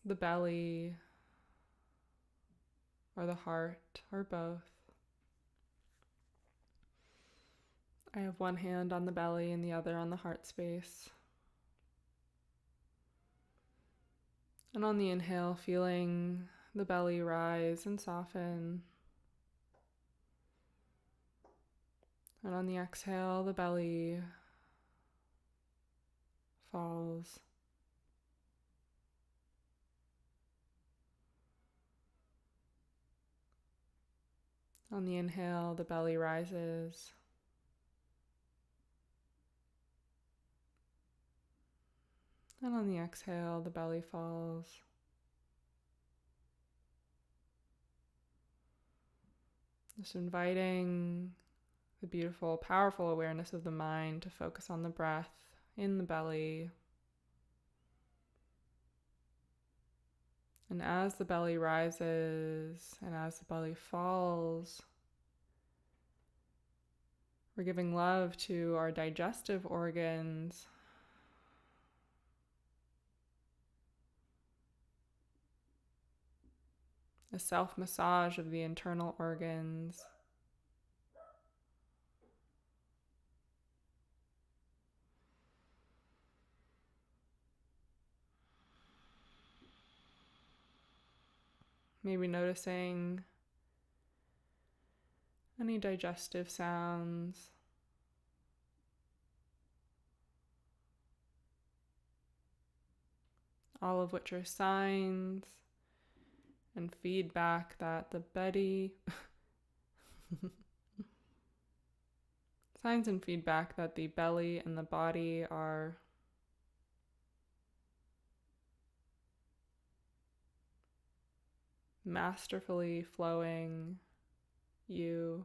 the belly or the heart or both. I have one hand on the belly and the other on the heart space. And on the inhale, feeling the belly rise and soften. And on the exhale, the belly falls. On the inhale, the belly rises. And on the exhale, the belly falls. Just inviting the beautiful, powerful awareness of the mind to focus on the breath in the belly. And as the belly rises and as the belly falls, we're giving love to our digestive organs. A self-massage of the internal organs. Maybe noticing any digestive sounds. All of which are signs and feedback that the belly signs and feedback that the belly and the body are masterfully flowing you,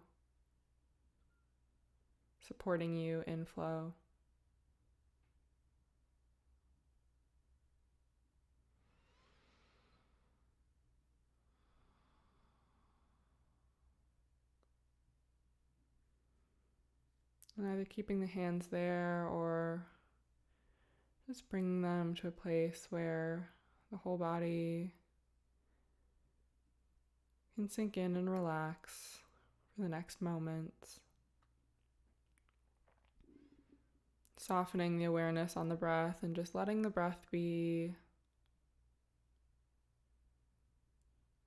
supporting you in flow. And either keeping the hands there or just bringing them to a place where the whole body can sink in and relax for the next moments. Softening the awareness on the breath and just letting the breath be,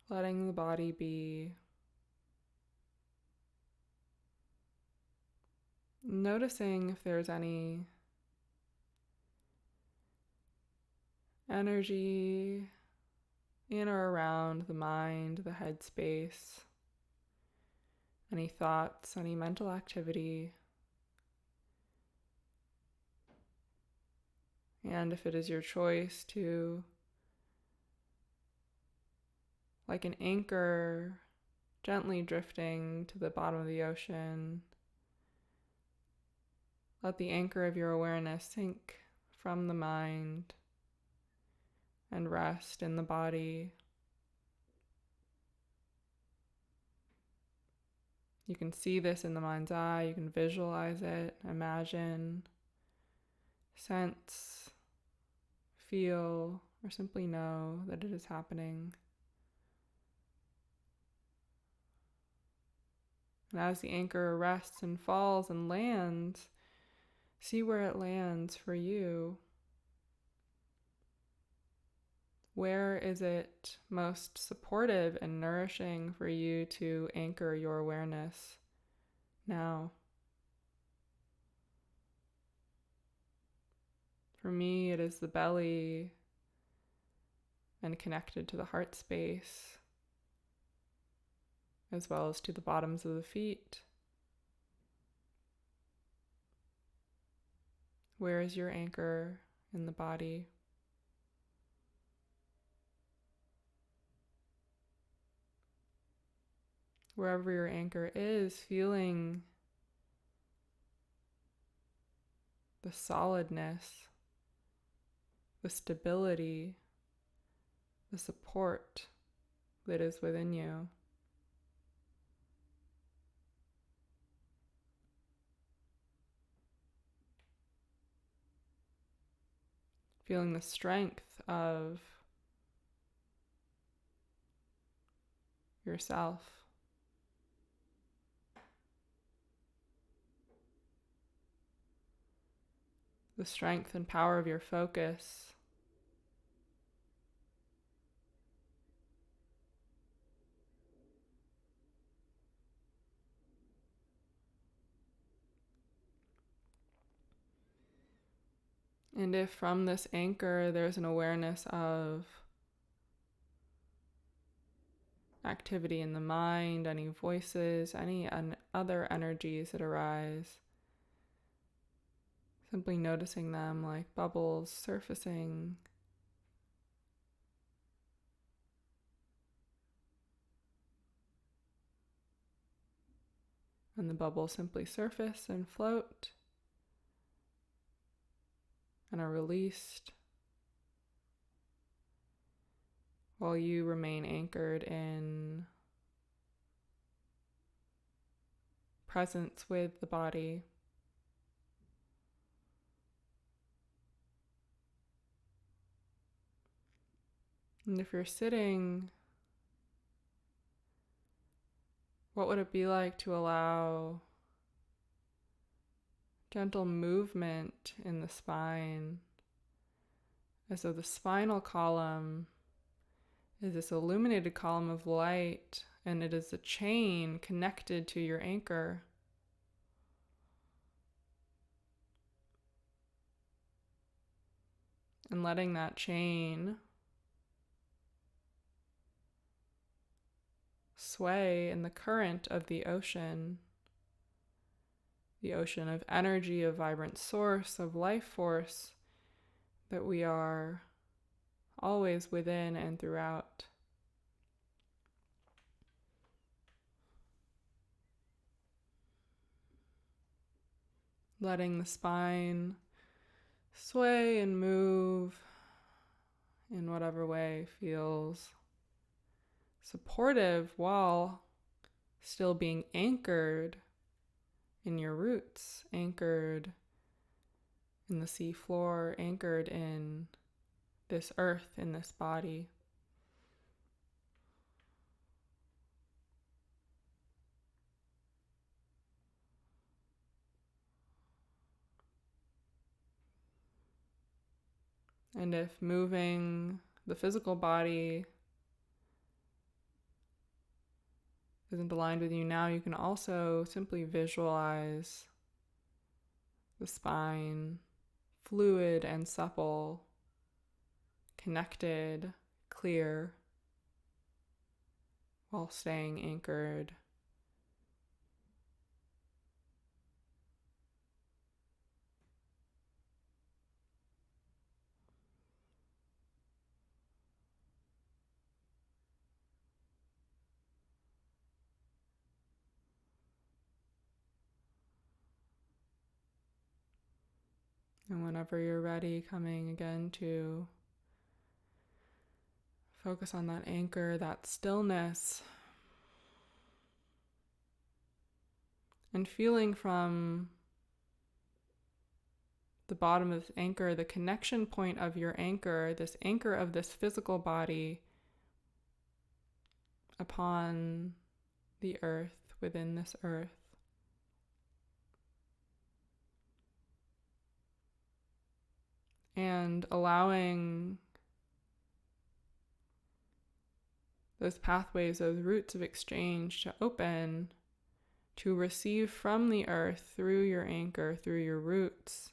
letting the body be. Noticing if there's any energy in or around the mind, the head space, any thoughts, any mental activity. And if it is your choice to, like an anchor, gently drifting to the bottom of the ocean, let the anchor of your awareness sink from the mind and rest in the body. You can see this in the mind's eye, you can visualize it, imagine, sense, feel, or simply know that it is happening. And as the anchor rests and falls and lands, see where it lands for you. Where is it most supportive and nourishing for you to anchor your awareness now? For me, it is the belly and connected to the heart space, as well as to the bottoms of the feet. Where is your anchor in the body? Wherever your anchor is, feeling the solidness, the stability, the support that is within you. Feeling the strength of yourself. The strength and power of your focus. And if from this anchor there's an awareness of activity in the mind, any voices, any other energies that arise, simply noticing them like bubbles surfacing. And the bubbles simply surface and float and are released while you remain anchored in presence with the body. And if you're sitting, what would it be like to allow gentle movement in the spine, as though the spinal column is this illuminated column of light, and it is a chain connected to your anchor. And letting that chain sway in the current of the ocean of energy, of vibrant source, of life force that we are always within and throughout. Letting the spine sway and move in whatever way feels supportive while still being anchored in your roots, anchored in the sea floor, anchored in this earth, in this body. And if moving the physical body isn't aligned with you now, you can also simply visualize the spine fluid and supple, connected, clear, while staying anchored. And whenever you're ready, coming again to focus on that anchor, that stillness, and feeling from the bottom of this anchor, the connection point of your anchor, this anchor of this physical body upon the earth, within this earth. And allowing those pathways, those roots of exchange to open, to receive from the earth through your anchor, through your roots,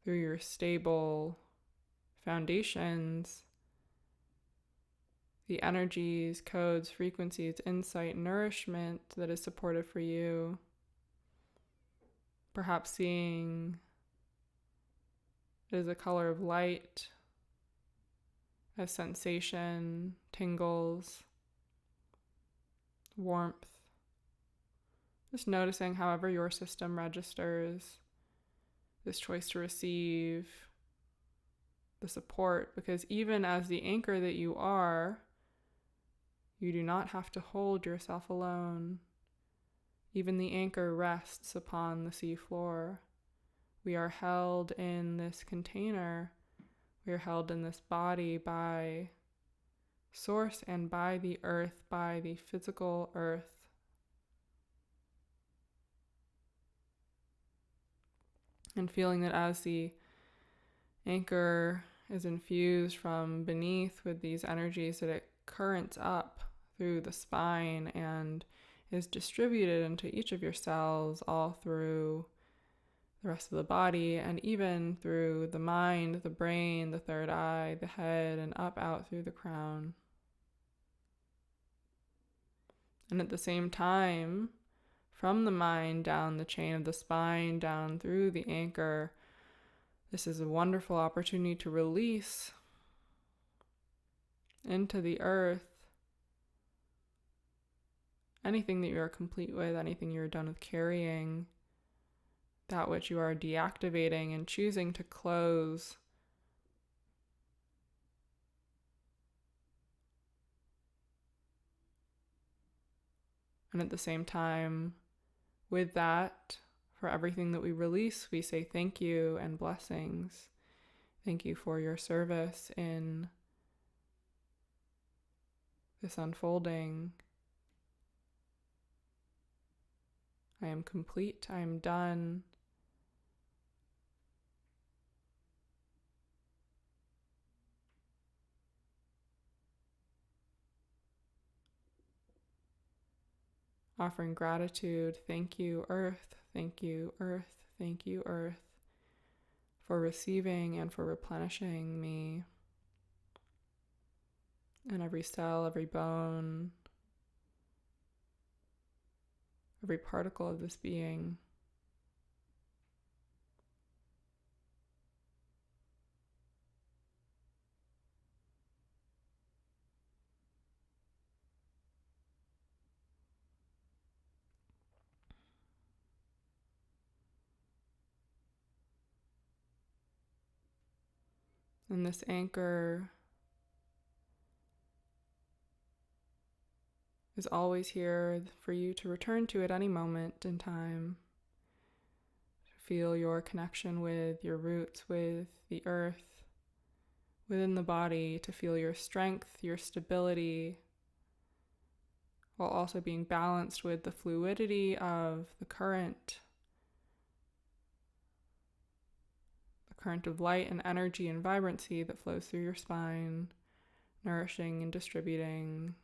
through your stable foundations, the energies, codes, frequencies, insight, nourishment that is supportive for you. Perhaps seeing it as a color of light, as sensation, tingles, warmth. Just noticing however your system registers this choice to receive the support, because even as the anchor that you are, you do not have to hold yourself alone. Even the anchor rests upon the sea floor. We are held in this container. We are held in this body by Source and by the earth, by the physical earth. And feeling that as the anchor is infused from beneath with these energies, that it currents up through the spine and is distributed into each of your cells, all through the rest of the body, and even through the mind, the brain, the third eye, the head, and up out through the crown. And at the same time, from the mind down the chain of the spine, down through the anchor, this is a wonderful opportunity to release into the earth anything that you are complete with, anything you're done with carrying, that which you are deactivating and choosing to close. And at the same time, with that, for everything that we release, we say thank you and blessings. Thank you for your service in this unfolding. I am complete. I am done. Offering gratitude. Thank you, Earth. Thank you, Earth. Thank you, Earth, for receiving and for replenishing me. And every cell, every bone, every particle of this being. And this anchor is always here for you to return to at any moment in time. Feel your connection with your roots, with the earth, within the body, to feel your strength, your stability, while also being balanced with the fluidity of the current of light and energy and vibrancy that flows through your spine, nourishing and distributing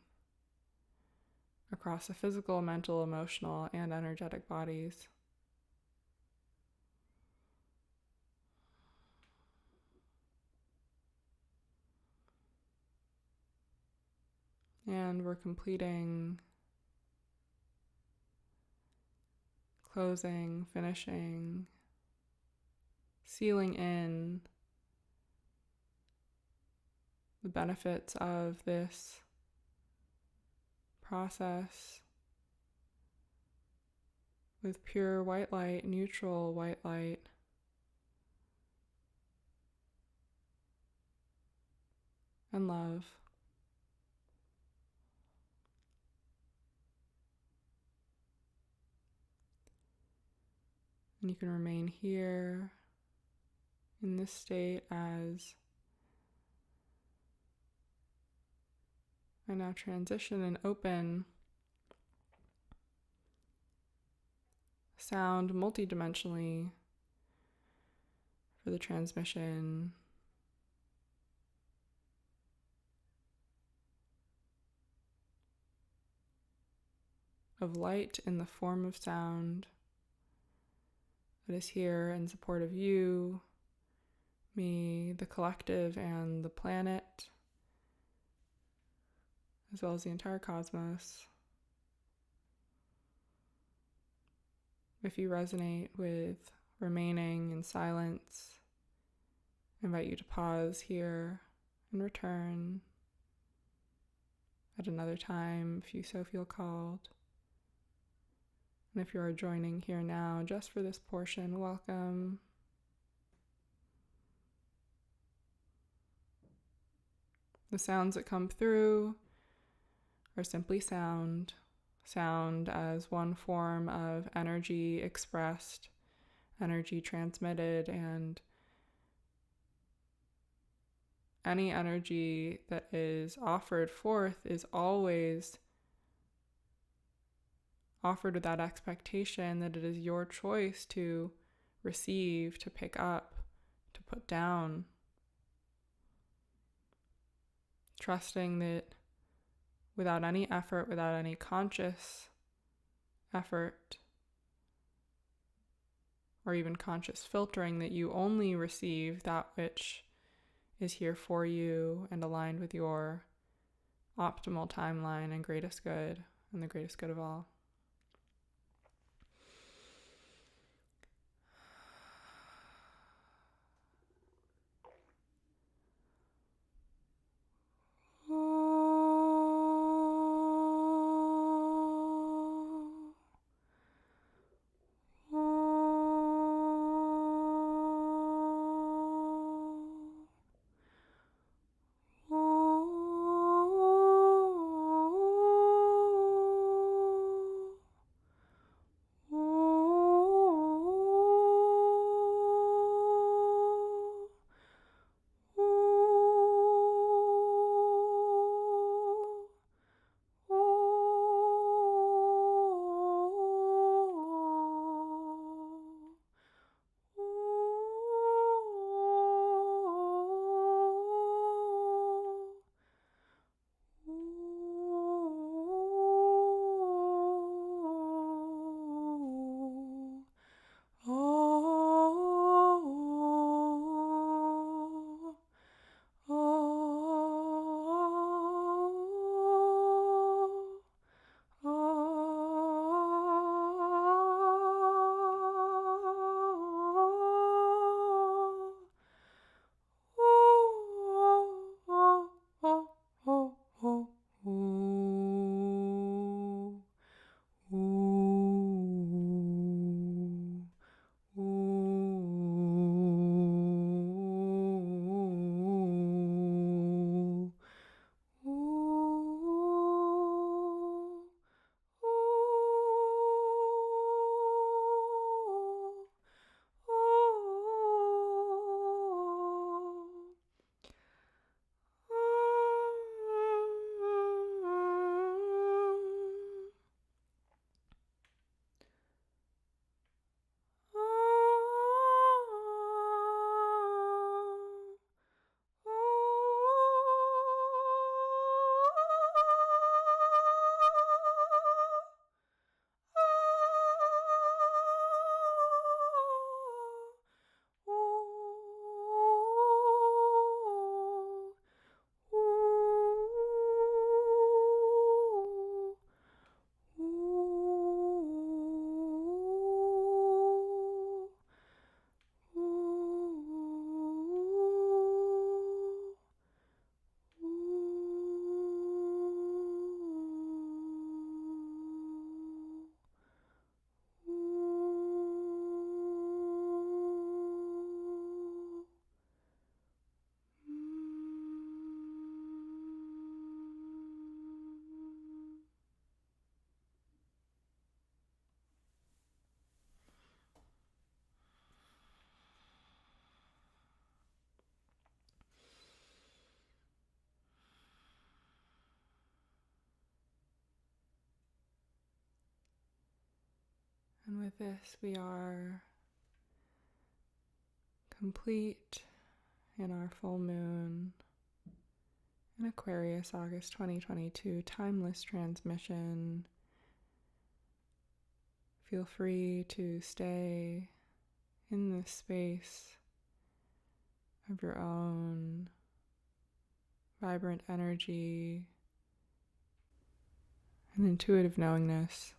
across the physical, mental, emotional, and energetic bodies. And we're completing, closing, finishing, sealing in the benefits of this process with pure white light, neutral white light, and love. And you can remain here in this state as I now transition and open sound multidimensionally for the transmission of light in the form of sound that is here in support of you, me, the collective, and the planet, as well as the entire cosmos. If you resonate with remaining in silence, I invite you to pause here and return at another time if you so feel called. And if you are joining here now just for this portion, welcome. The sounds that come through are simply sound. Sound as one form of energy expressed, energy transmitted, and any energy that is offered forth is always offered with that expectation that it is your choice to receive, to pick up, to put down. Trusting that without any effort, without any conscious effort, or even conscious filtering, that you only receive that which is here for you and aligned with your optimal timeline and greatest good, and the greatest good of all. Oh. And with this, we are complete in our full moon in Aquarius, August 2022, timeless transmission. Feel free to stay in this space of your own vibrant energy and intuitive knowingness,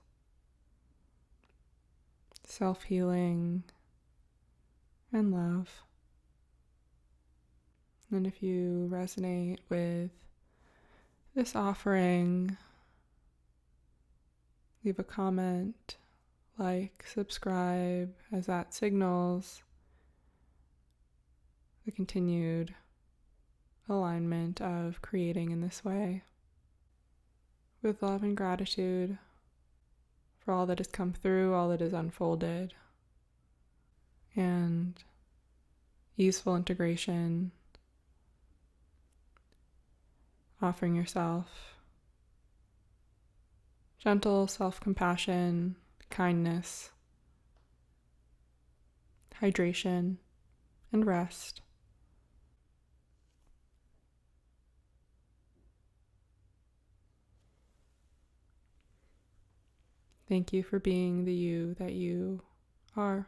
self-healing, and love. And if you resonate with this offering, leave a comment, like, subscribe, as that signals the continued alignment of creating in this way. With love and gratitude for all that has come through, all that has unfolded, and easeful integration, offering yourself gentle self-compassion, kindness, hydration, and rest. Thank you for being the you that you are.